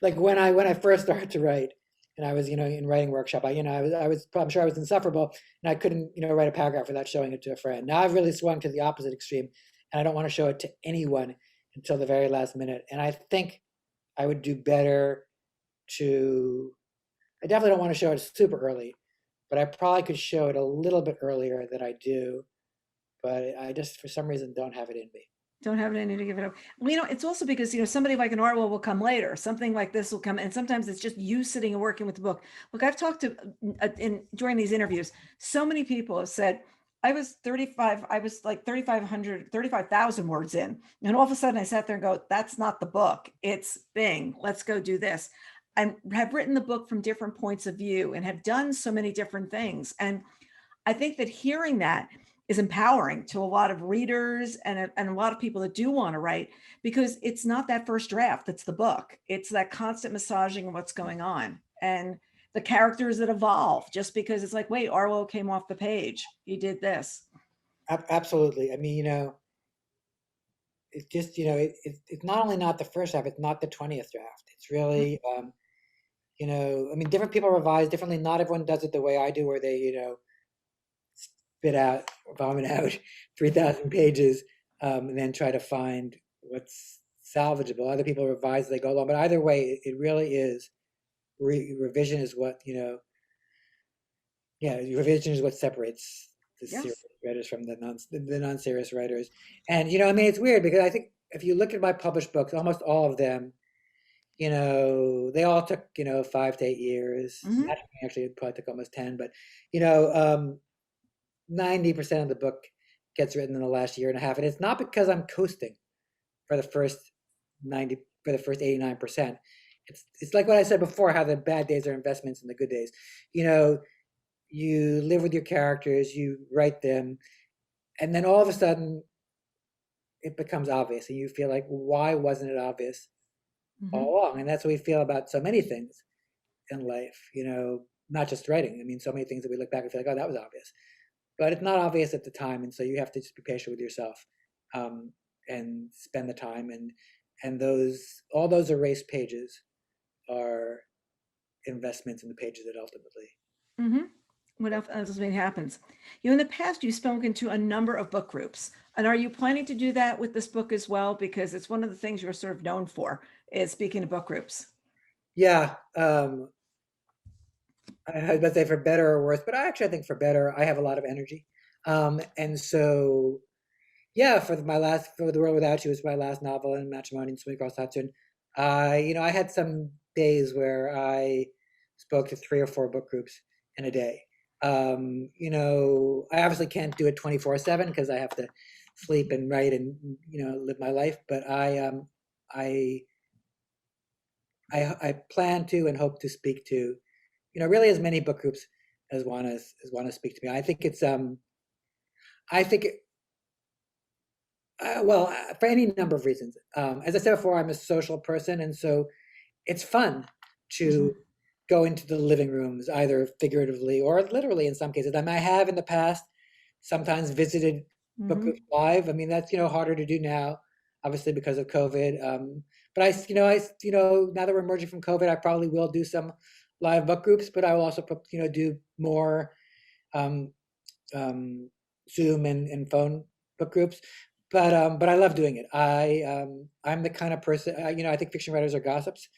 like, when I first started to write, and I was in writing workshop, I'm sure I was insufferable, and I couldn't write a paragraph without showing it to a friend. Now I've really swung to the opposite extreme, and I don't want to show it to anyone until the very last minute. And I think I would do better to. I definitely don't want to show it super early, but I probably could show it a little bit earlier than I do. But I just, for some reason, don't have it in me. Don't have any to give it up. Well, it's also because, somebody like an Orwell will come later. Something like this will come. And sometimes it's just you sitting and working with the book. Look, I've talked to, during these interviews, so many people have said, I was like 3,500, 35,000 words in. And all of a sudden I sat there and go, that's not the book. It's Bing. Let's go do this. I have written the book from different points of view and have done so many different things. And I think that hearing that, is empowering to a lot of readers and a lot of people that do want to write, because it's not that first draft that's the book. It's that constant massaging of what's going on and the characters that evolve, just because it's like, wait, Arlo came off the page. He did this. Absolutely. I mean, it's just, it's not only not the first draft, it's not the 20th draft. It's really, I mean, different people revise differently. Not everyone does it the way I do, where they, spit out, vomit out 3,000 pages, and then try to find what's salvageable. Other people revise as they go along. But either way, it really is, revision is what, revision is what separates the serious Yes. writers from the non-serious writers. And, I mean, it's weird because I think if you look at my published books, almost all of them, they all took, 5 to 8 years. Hmm. Actually, it probably took almost 10, but, you know, 90% of the book gets written in the last year and a half. And it's not because I'm coasting for the first 90, for the first 89%. It's like what I said before, how the bad days are investments in the good days. You live with your characters, you write them, and then all of a sudden it becomes obvious and you feel like, why wasn't it obvious Hmm. all along? And that's what we feel about so many things in life, not just writing. I mean, so many things that we look back and feel like, oh, that was obvious. But it's not obvious at the time. And so you have to just be patient with yourself, and spend the time. And all those erased pages are investments in the pages that ultimately. Hmm. What else happens? In the past, you've spoken to a number of book groups. And are you planning to do that with this book as well? Because it's one of the things you're sort of known for, is speaking to book groups. Yeah. I would say for better or worse, but I think for better. I have a lot of energy. And so, yeah, for The World Without You was my last novel, and Matrimony and Swimming Across Hudson. I had some days where I spoke to 3 or 4 book groups in a day. I obviously can't do it 24/7 because I have to sleep and write and, live my life. But I, I plan to and hope to speak to, really as many book groups as want to speak to me. I think well, for any number of reasons. As I said before, I'm a social person, and so it's fun to Hmm. go into the living rooms, either figuratively or literally in some cases. I mean, I have in the past sometimes visited book groups Hmm. live. I mean, that's, harder to do now, obviously because of COVID. But now that we're emerging from COVID, I probably will do some live book groups, but I will also, do more um, um, Zoom and phone book groups. But I love doing it. I'm the kind of person, I think fiction writers are gossips,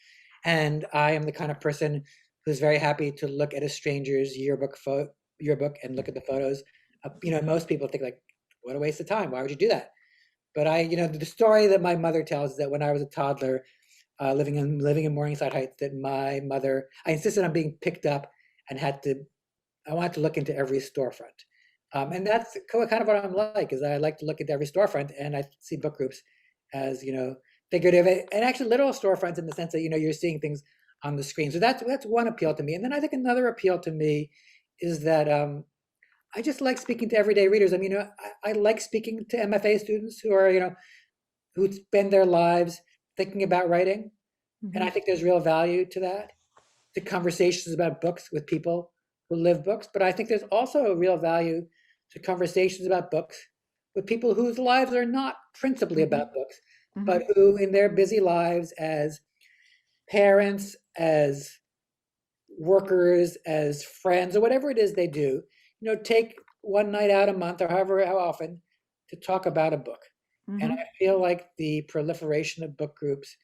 and I am the kind of person who's very happy to look at a stranger's yearbook and look at the photos. Most people think like, what a waste of time. Why would you do that? But the story that my mother tells is that when I was a toddler, living in Morningside Heights, that my mother, I insisted on being picked up and I wanted to look into every storefront. And that's kind of what I'm like, is I like to look at every storefront, and I see book groups as, figurative and actually literal storefronts in the sense that, you're seeing things on the screen. So that's one appeal to me. And then I think another appeal to me is that I just like speaking to everyday readers. I mean, I like speaking to MFA students who are, who spend their lives thinking about writing. And I Hmm. think there's real value to that, to conversations about books with people who live books. But I think there's also a real value to conversations about books with people whose lives are not principally Hmm. about books, Hmm. but who, in their busy lives as parents, as workers, as friends, or whatever it is they do, take one night out a month or how often to talk about a book. And I Hmm. feel like the proliferation of book groups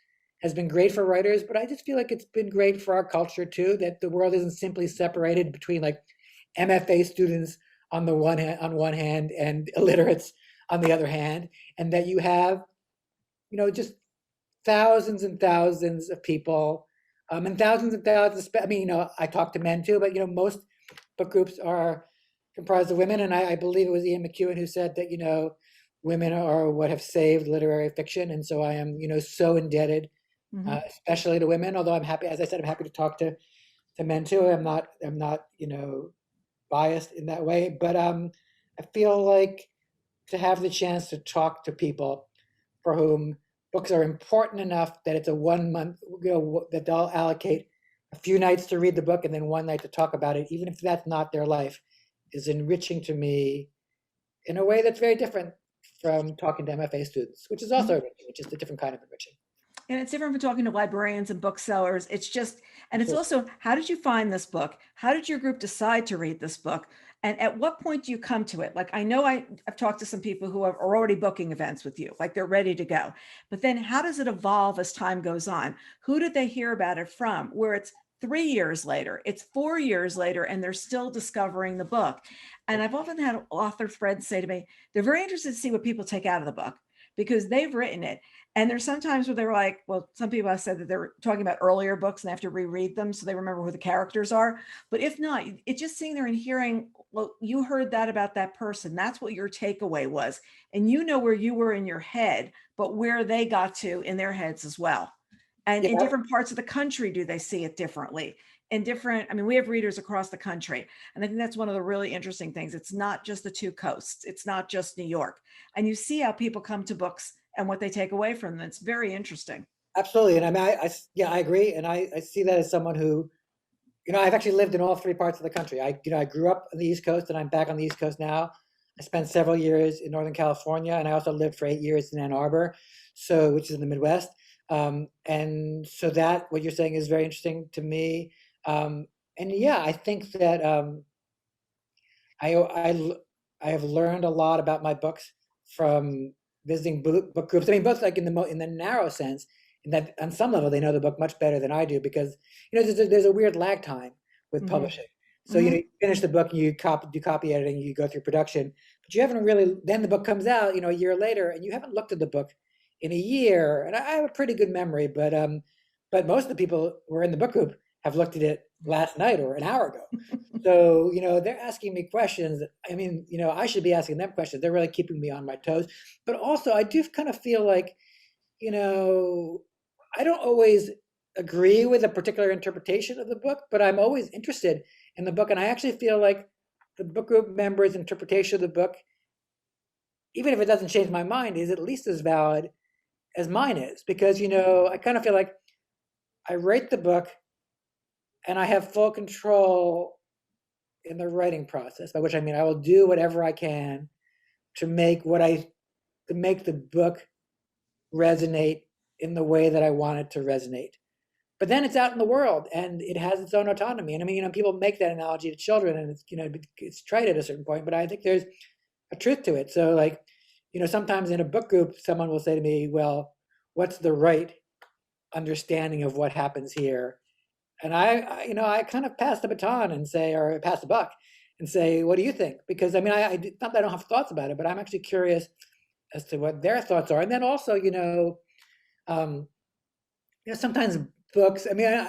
has been great for writers, but I just feel like it's been great for our culture too, that the world isn't simply separated between like MFA students on one hand and illiterates on the other hand, and that you have, just thousands and thousands of people, and thousands and thousands. I mean, I talk to men too, but most book groups are comprised of women, and I believe it was Ian McEwan who said that women are what have saved literary fiction, and so I am so indebted, Hmm. especially to women. Although I'm happy, as I said, I'm happy to talk to men too. I'm not biased in that way, but I feel like to have the chance to talk to people for whom books are important enough that it's a 1 month, that they'll allocate a few nights to read the book and then one night to talk about it, even if that's not their life, is enriching to me in a way that's very different from talking to MFA students, which is also enriching, which is a different kind of enriching. And it's different from talking to librarians and booksellers. It's just, and it's Absolutely. also, how did you find this book? How did your group decide to read this book? And at what point do you come to it? Like, I know I've talked to some people who are already booking events with you, like they're ready to go. But then how does it evolve as time goes on? Who did they hear about it from? Where it's 3 years later, it's 4 years later, and they're still discovering the book. And I've often had author friends say to me, they're very interested to see what people take out of the book because they've written it. And there's sometimes where they're like, well, some people have said that they're talking about earlier books and they have to reread them so they remember who the characters are. But if not, it's just sitting there and hearing, well, you heard that about that person. That's what your takeaway was. And you know where you were in your head, but where they got to in their heads as well. And in Yeah, different parts of the country, do they see it differently? In different, I mean, we have readers across the country. And I think that's one of the really interesting things. It's not just the two coasts, it's not just New York. And you see how people come to books and what they take away from them. It's very interesting. absolutely. And I mean, yeah, I agree. And I see that as someone who, I've actually lived in all three parts of the country. I grew up on the East Coast and I'm back on the East Coast now. I spent several years in Northern California and I also lived for 8 years in Ann Arbor, which is in the Midwest. And so that what you're saying is very interesting to me. And yeah, I think that I, I, I have learned a lot about my books from visiting book groups. I mean, both like in the narrow sense, in that on some level they know the book much better than I do because there's a weird lag time with Mm-hmm. publishing. So Mm-hmm. you finish the book, you do copy editing, you go through production, but you haven't really. Then the book comes out, a year later, and you haven't looked at the book in a year. And I have a pretty good memory, but most of the people who are in the book group have looked at it last night or an hour ago. So, they're asking me questions. I mean, I should be asking them questions. They're really keeping me on my toes. But also, I do kind of feel like, you know, I don't always agree with a particular interpretation of the book, but I'm always interested in the book. And I actually feel like the book group members' interpretation of the book, even if it doesn't change my mind, is at least as valid as mine is. Because, I kind of feel like I write the book and I have full control in the writing process, by which I mean I will do whatever I can to make the book resonate in the way that I want it to resonate. But then it's out in the world and it has its own autonomy. And I mean, people make that analogy to children and it's trite at a certain point, but I think there's a truth to it. So like, sometimes in a book group, someone will say to me, well, what's the right understanding of what happens here? And I kind of pass the baton and say, or pass the buck and say, what do you think? Because I mean, not that I don't have thoughts about it, but I'm actually curious as to what their thoughts are. And then also, um, sometimes books, I mean,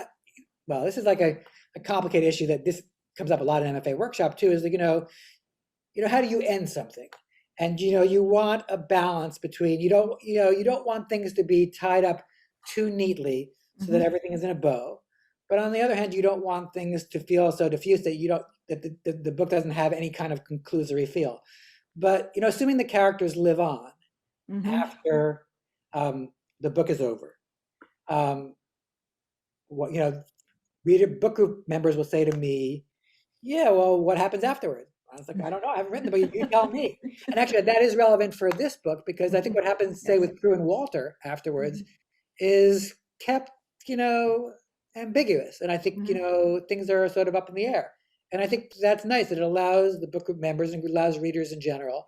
well, this is like a complicated issue that this comes up a lot in MFA workshop too, is like, how do you end something? And, you want a balance between, you don't want things to be tied up too neatly so that Mm-hmm. everything is in a bow. But on the other hand, you don't want things to feel so diffuse that the book doesn't have any kind of conclusory feel. But, assuming the characters live on Mm-hmm. after the book is over, what, reader book group members will say to me, yeah, well, what happens afterward? I was like, I don't know. I haven't written it, but you tell me. And actually, that is relevant for this book because I think what happens, say, Yes. with Pru and Walter afterwards Mm-hmm. is kept, ambiguous. And I think, Mm-hmm. things are sort of up in the air. And I think that's nice. That it allows the book group members and allows readers in general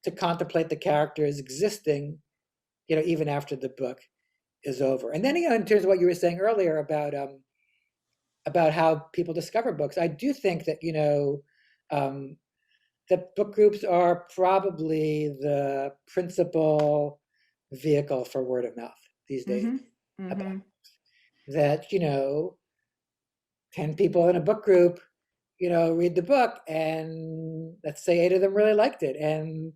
to contemplate the characters existing, even after the book is over. And then, in terms of what you were saying earlier about how people discover books, I do think that, um, that book groups are probably the principal vehicle for word of mouth these days. Mm-hmm. About Mm-hmm. that, 10 people in a book group, read the book and let's say 8 of them really liked it and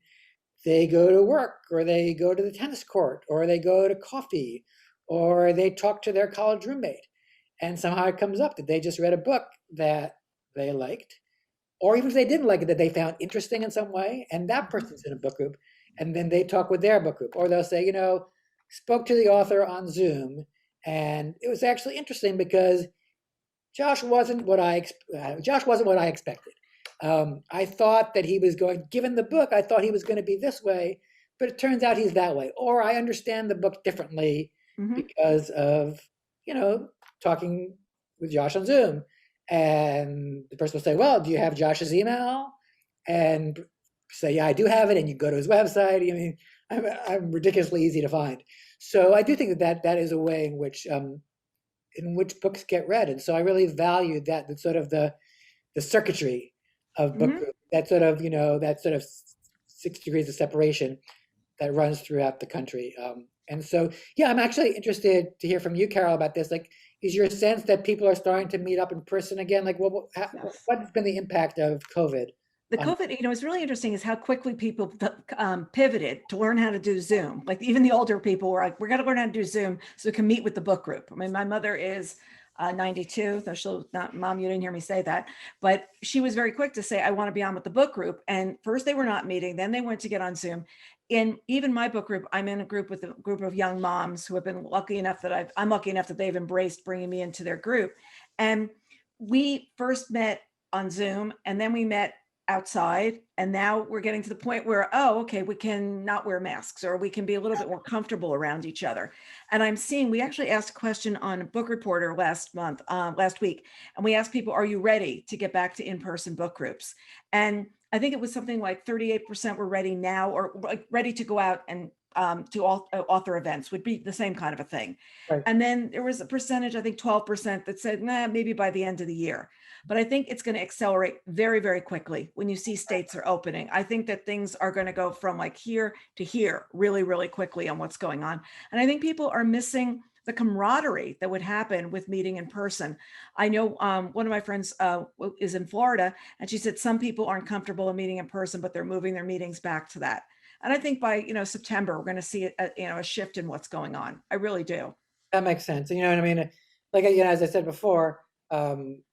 they go to work or they go to the tennis court or they go to coffee or they talk to their college roommate and somehow it comes up that they just read a book that they liked or even if they didn't like it, that they found interesting in some way, and that Mhm. person's in a book group, and then they talk with their book group, or they'll say, spoke to the author on Zoom, and it was actually interesting because Josh wasn't what I expected. I thought that he was going, given the book, I thought he was going to be this way, but it turns out he's that way. Or I understand the book differently Mhm. because of, you know, talking with Josh on Zoom. And the person will say, well, do you have Josh's email? And say, yeah, I do have it. And you go to his website. I mean, I'm ridiculously easy to find. So I do think that is a way in which books get read. And so I really valued that sort of the circuitry of book Mhm. group, that sort of 6 degrees of separation that runs throughout the country. And so, yeah, I'm actually interested to hear from you, Carol, about this. Like, is your sense that people are starting to meet up in person again? Like, Yes. what's been the impact of COVID The on? COVID, what's really interesting is how quickly people pivoted to learn how to do Zoom. Like even the older people were like, we're going to learn how to do Zoom so we can meet with the book group. I mean, my mother is 92, though she'll not, Mom, you didn't hear me say that, but she was very quick to say, I want to be on with the book group. And first they were not meeting, then they went to get on Zoom. In even my book group, I'm in a group with a group of young moms who have been lucky enough that I'm lucky enough that they've embraced bringing me into their group. And we first met on Zoom and then we met outside, and now we're getting to the point where, oh, okay, we can not wear masks, or we can be a little bit more comfortable around each other. And I'm seeing, we actually asked a question on Book Reporter last week, and we asked people, are you ready to get back to in-person book groups? And I think it was something like 38% were ready now, or like ready to go out and to author events, would be the same kind of a thing. Right. And then there was a percentage, I think 12%, that said, nah, maybe by the end of the year. But I think it's going to accelerate very, very quickly when you see states are opening. I think that things are going to go from like here to here really, really quickly on what's going on. And I think people are missing the camaraderie that would happen with meeting in person. I know one of my friends is in Florida, and she said some people aren't comfortable in meeting in person, but they're moving their meetings back to that. And I think by September, we're going to see a shift in what's going on. I really do. That makes sense. And you know what I mean? Like, as I said before, um,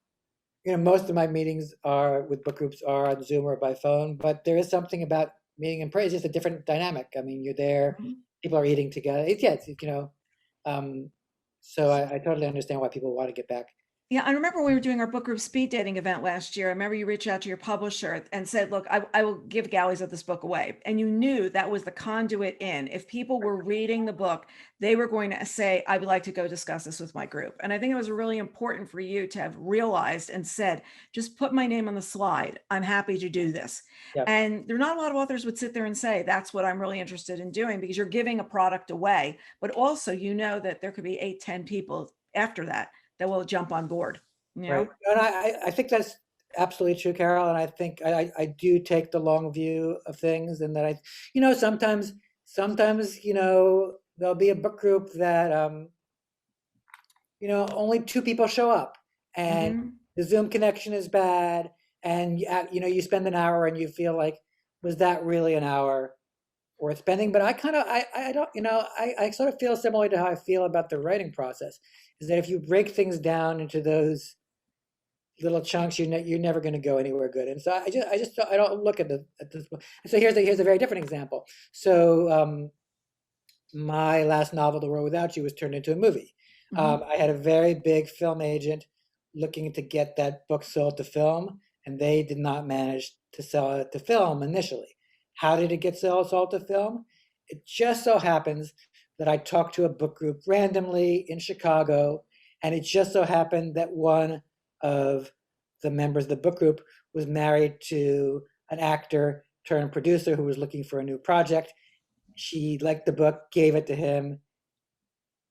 most of my meetings are with book groups are on Zoom or by phone, but there is something about meeting in person. It's just a different dynamic. I mean, you're there, Mhm. people are eating together. Um, so I totally understand why people want to get back. Yeah, I remember when we were doing our book group speed dating event last year. I remember you reached out to your publisher and said, look, I will give galleys of this book away. And you knew that was the conduit in. If people were reading the book, they were going to say, I would like to go discuss this with my group. And I think it was really important for you to have realized and said, just put my name on the slide. I'm happy to do this. Yeah, And there are not a lot of authors would sit there and say, that's what I'm really interested in doing, because you're giving a product away. But also, that there could be 8, 10 people after that will jump on board, you right. know? And I think that's absolutely true, Carol. And I think I do take the long view of things, and that sometimes there'll be a book group that only two people show up, and Mhm. the Zoom connection is bad, and you spend an hour and you feel like, was that really an hour worth spending? But I don't, I sort of feel similarly to how I feel about the writing process, is that if you break things down into those little chunks, you're never going to go anywhere good. And so I don't look at this book. So here's a very different example. So my last novel, The World Without You, was turned into a movie. Mhm. I had a very big film agent looking to get that book sold to film, and they did not manage to sell it to film initially. How did it get sold to film? It just so happens that I talked to a book group randomly in Chicago, and it just so happened that one of the members of the book group was married to an actor turned producer who was looking for a new project. She liked the book, gave it to him.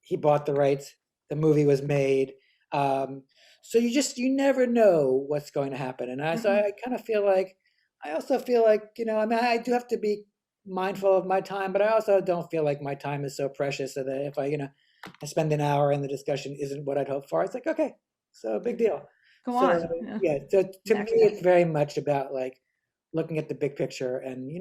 He bought the rights. The movie was made. Um, so you never know what's going to happen. And Mhm. I kind of feel like, I also feel like, I mean, I do have to be mindful of my time, but I also don't feel like my time is so precious, so that if I spend an hour and the discussion isn't what I'd hoped for, it's like, okay, so big deal. Go So on. Yeah. yeah, so to me, Next. it's very much about like looking at the big picture, and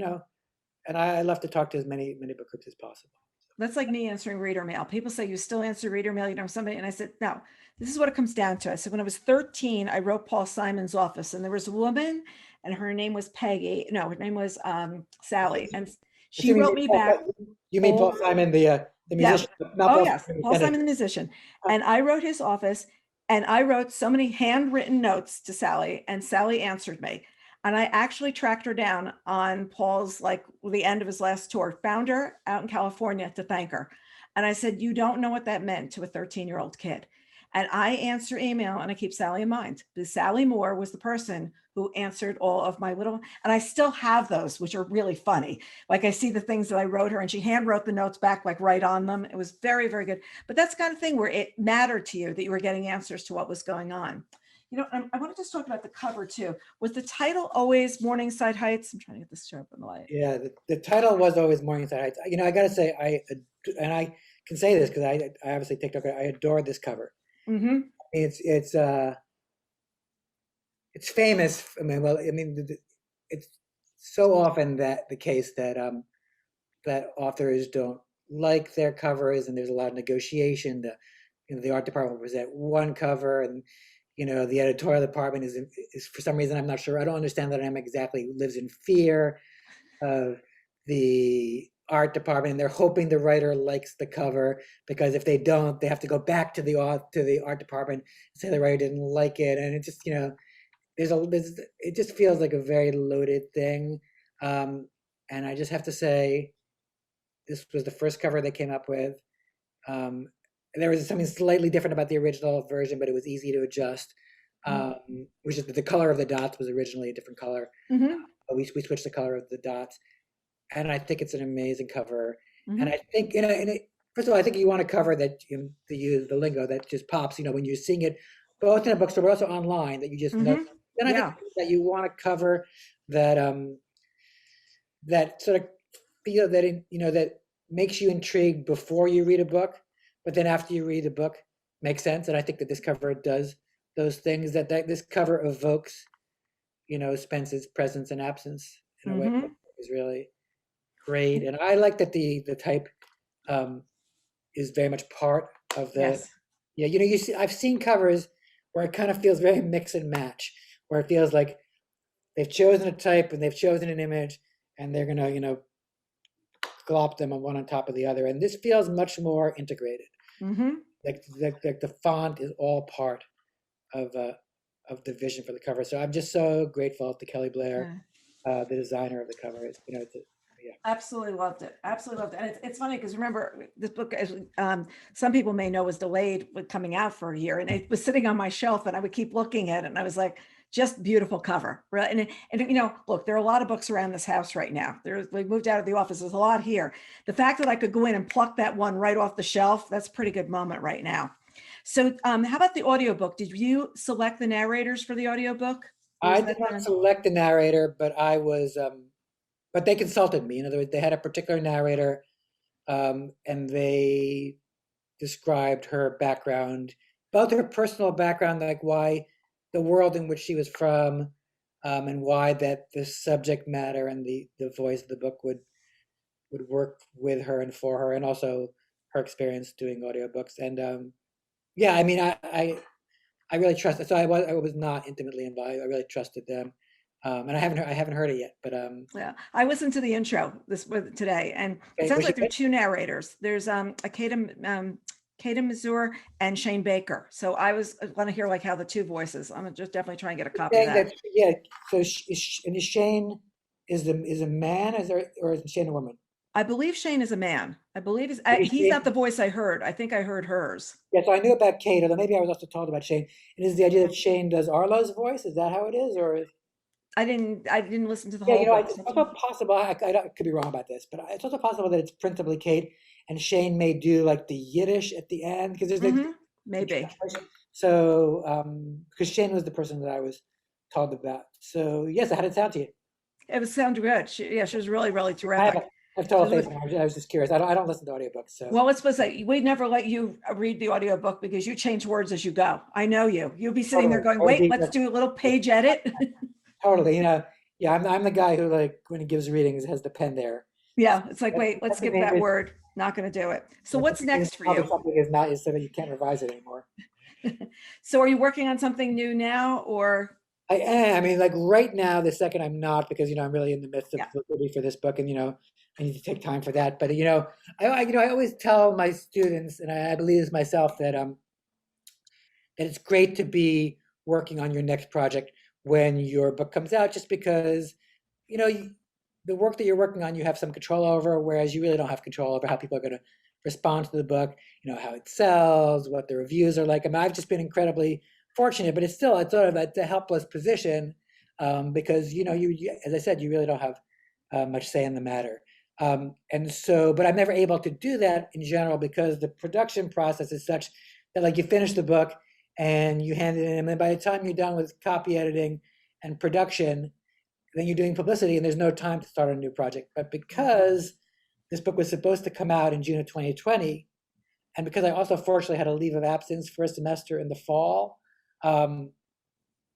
I love to talk to as many book groups as possible. That's like me answering reader mail. People say, you still answer reader mail, you know, somebody, and I said, no, this is what it comes down to. I said, when I was 13, I wrote Paul Simon's office, and there was a woman, and her name was Peggy. No, her name was Sally. And she Assuming wrote me back. you mean Paul Simon, the Yeah. musician, not Oh, Paul yes. Simon, the Paul senator. Simon, the musician. And I wrote his office, and I wrote so many handwritten notes to Sally, and Sally answered me. And I actually tracked her down on Paul's, like, the end of his last tour, found her out in California to thank her. And I said, you don't know what that meant to a 13-year-old kid. And I answer email, and I keep Sally in mind, because Sally Moore was the person who answered all of my little, and I still have those, which are really funny. Like, I see the things that I wrote her, and she hand wrote the notes back, like right on them. It was very, very good. But that's the kind of thing where it mattered to you that you were getting answers to what was going on. You know, I want to just talk about the cover too. Was the title always Morningside Heights? I'm trying to get this sharp in the light. Yeah, the title was always Morningside Heights. You know, I got to say, and I can say this because I obviously TikTok. I adore this cover. Mm-hmm. It's famous. I mean, well, I mean, it's so often that the case that that authors don't like their covers, and there's a lot of negotiation. The art department will present one cover, and the editorial department is for some reason, I'm not sure. I don't understand that dynamic exactly. Lives in fear of the art department, and they're hoping the writer likes the cover, because if they don't, they have to go back to the art department and say the writer didn't like it, and it just it just feels like a very loaded thing. And I just have to say, this was the first cover they came up with. There was something slightly different about the original version, but it was easy to adjust. Which is the color of the dots was originally a different color. Mm-hmm. But we switched the color of the dots, and I think it's an amazing cover. Mm-hmm. And I think first of all, I think you want a cover that to use the lingo that just pops. When you're seeing it both in a bookstore but also online, that you just know. Then I think that you want a cover that that sort of that makes you intrigued before you read a book, but then after you read the book makes sense. And I think that this cover does those things. That this cover evokes Spence's presence and absence in a way that is really great. And I like that the type is very much part of the. Yes. Yeah, you see, I've seen covers where it kind of feels very mix and match, where it feels like they've chosen a type and they've chosen an image, and they're gonna glop them on one on top of the other. And this feels much more integrated. Mm-hmm. Like the font is all part of the vision for the cover. So I'm just so grateful to Kelly Blair, the designer of the cover. Yeah. Absolutely loved it. Absolutely loved it. And it's funny because remember, this book, as some people may know, was delayed with coming out for a year, and it was sitting on my shelf, and I would keep looking at it, and I was like, just beautiful cover, right? And look, there are a lot of books around this house right now. We moved out of the office. There's a lot here. The fact that I could go in and pluck that one right off the shelf, that's a pretty good moment right now. So how about the audiobook? Did you select the narrators for the audiobook? I did not select the narrator, but I was, but they consulted me. In other words, they had a particular narrator, and they described her background, both her personal background, like why the world in which she was from, and why that the subject matter and the voice of the book would work with her and for her, and also her experience doing audiobooks. And yeah, I mean, I really trusted. So I was not intimately involved. I really trusted them, and I haven't heard it yet. But yeah, I listened to the intro today, and it sounds like there are two narrators. There's Kata Mazur and Shane Baker. So I want to hear like how the two voices. I'm just definitely try and get a copy of that. Yeah. So is Shane is a man? Or is Shane a woman? I believe Shane is a man. I believe he's not the voice I heard. I think I heard hers. Yeah, so I knew about Kate, although maybe I was also told about Shane. And is the idea that Shane does Arlo's voice? Is that how it is, or? I didn't listen to the whole book. It's also possible. I could be wrong about this, but it's also possible that it's principally Kate, and Shane may do like the Yiddish at the end, because there's maybe. So because Shane was the person that I was told about. So yes, how did it sound to you? It sounded good. She was really, really terrific. I've told faith. I was just curious. I don't listen to audiobooks. So. Well, let's supposed to say, we never let you read the audiobook because you change words as you go. I know you. You'll be sitting there going, wait, let's do a little page edit. Totally. Yeah, I'm the guy who, like, when he gives readings, has the pen there. Yeah, it's like, wait, let's Second skip name that is, word. Not going to do it. So my what's second name is next for probably you? something is not is so that you can't revise it anymore. So are you working on something new now, or? I am. I mean, like right now, the second I'm not, because I'm really in the midst of Yeah. publicity for this book, and I need to take time for that. But I always tell my students, and I believe this myself, that it's great to be working on your next project when your book comes out, just because you know you, the work that you're working on, you have some control over, whereas you really don't have control over how people are going to respond to the book, how it sells, what the reviews are like. I mean, I've just been incredibly fortunate, but it's sort of a helpless position, because as I said, you really don't have much say in the matter. And so, but I'm never able to do that in general because the production process is such that, like, you finish the book and you hand it in, and then by the time you're done with copy editing and production, then you're doing publicity, and there's no time to start a new project. But because this book was supposed to come out in June of 2020, and because I also fortunately had a leave of absence for a semester in the fall, um,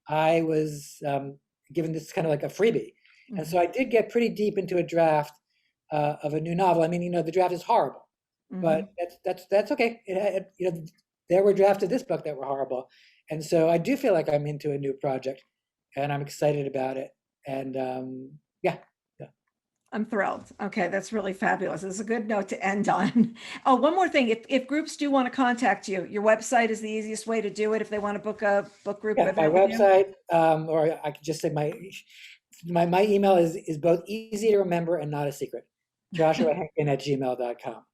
I was given this kind of like a freebie. And so I did get pretty deep into a draft of a new novel. I mean, the draft is horrible, but that's okay. There were drafts of this book that were horrible, and so I do feel like I'm into a new project, and I'm excited about it. And yeah, yeah. I'm thrilled. Okay, that's really fabulous. It's a good note to end on. Oh, one more thing. If groups do want to contact you, your website is the easiest way to do it if they want to book a book group Yeah, my event with you. website, or I could just say my email is both easy to remember and not a secret. JoshuaHenkin@gmail.com.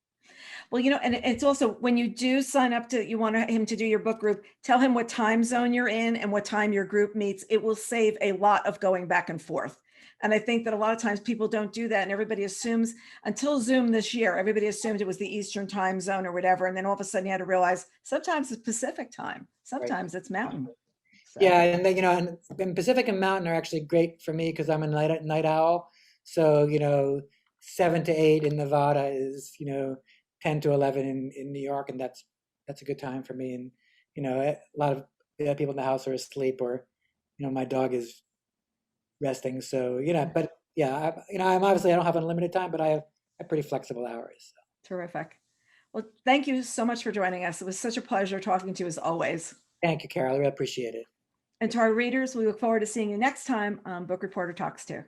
Well, and it's also when you do sign up you want him to do your book group, tell him what time zone you're in and what time your group meets. It will save a lot of going back and forth. And I think that a lot of times people don't do that. And everybody assumes, until Zoom this year, everybody assumed it was the Eastern time zone or whatever. And then all of a sudden you had to realize sometimes it's Pacific time, Right. sometimes it's Mountain. So. Yeah, and then and Pacific and Mountain are actually great for me because I'm a night owl. So 7 to 8 in Nevada is 10 to 11 in New York, and that's a good time for me. And a lot of the people in the house are asleep, or my dog is resting. So but yeah, I'm obviously I don't have unlimited time, but I have pretty flexible hours. So. Terrific. Well, thank you so much for joining us. It was such a pleasure talking to you as always. Thank you, Carol. I really appreciate it. And to our readers, we look forward to seeing you next time on Book Reporter Talks To.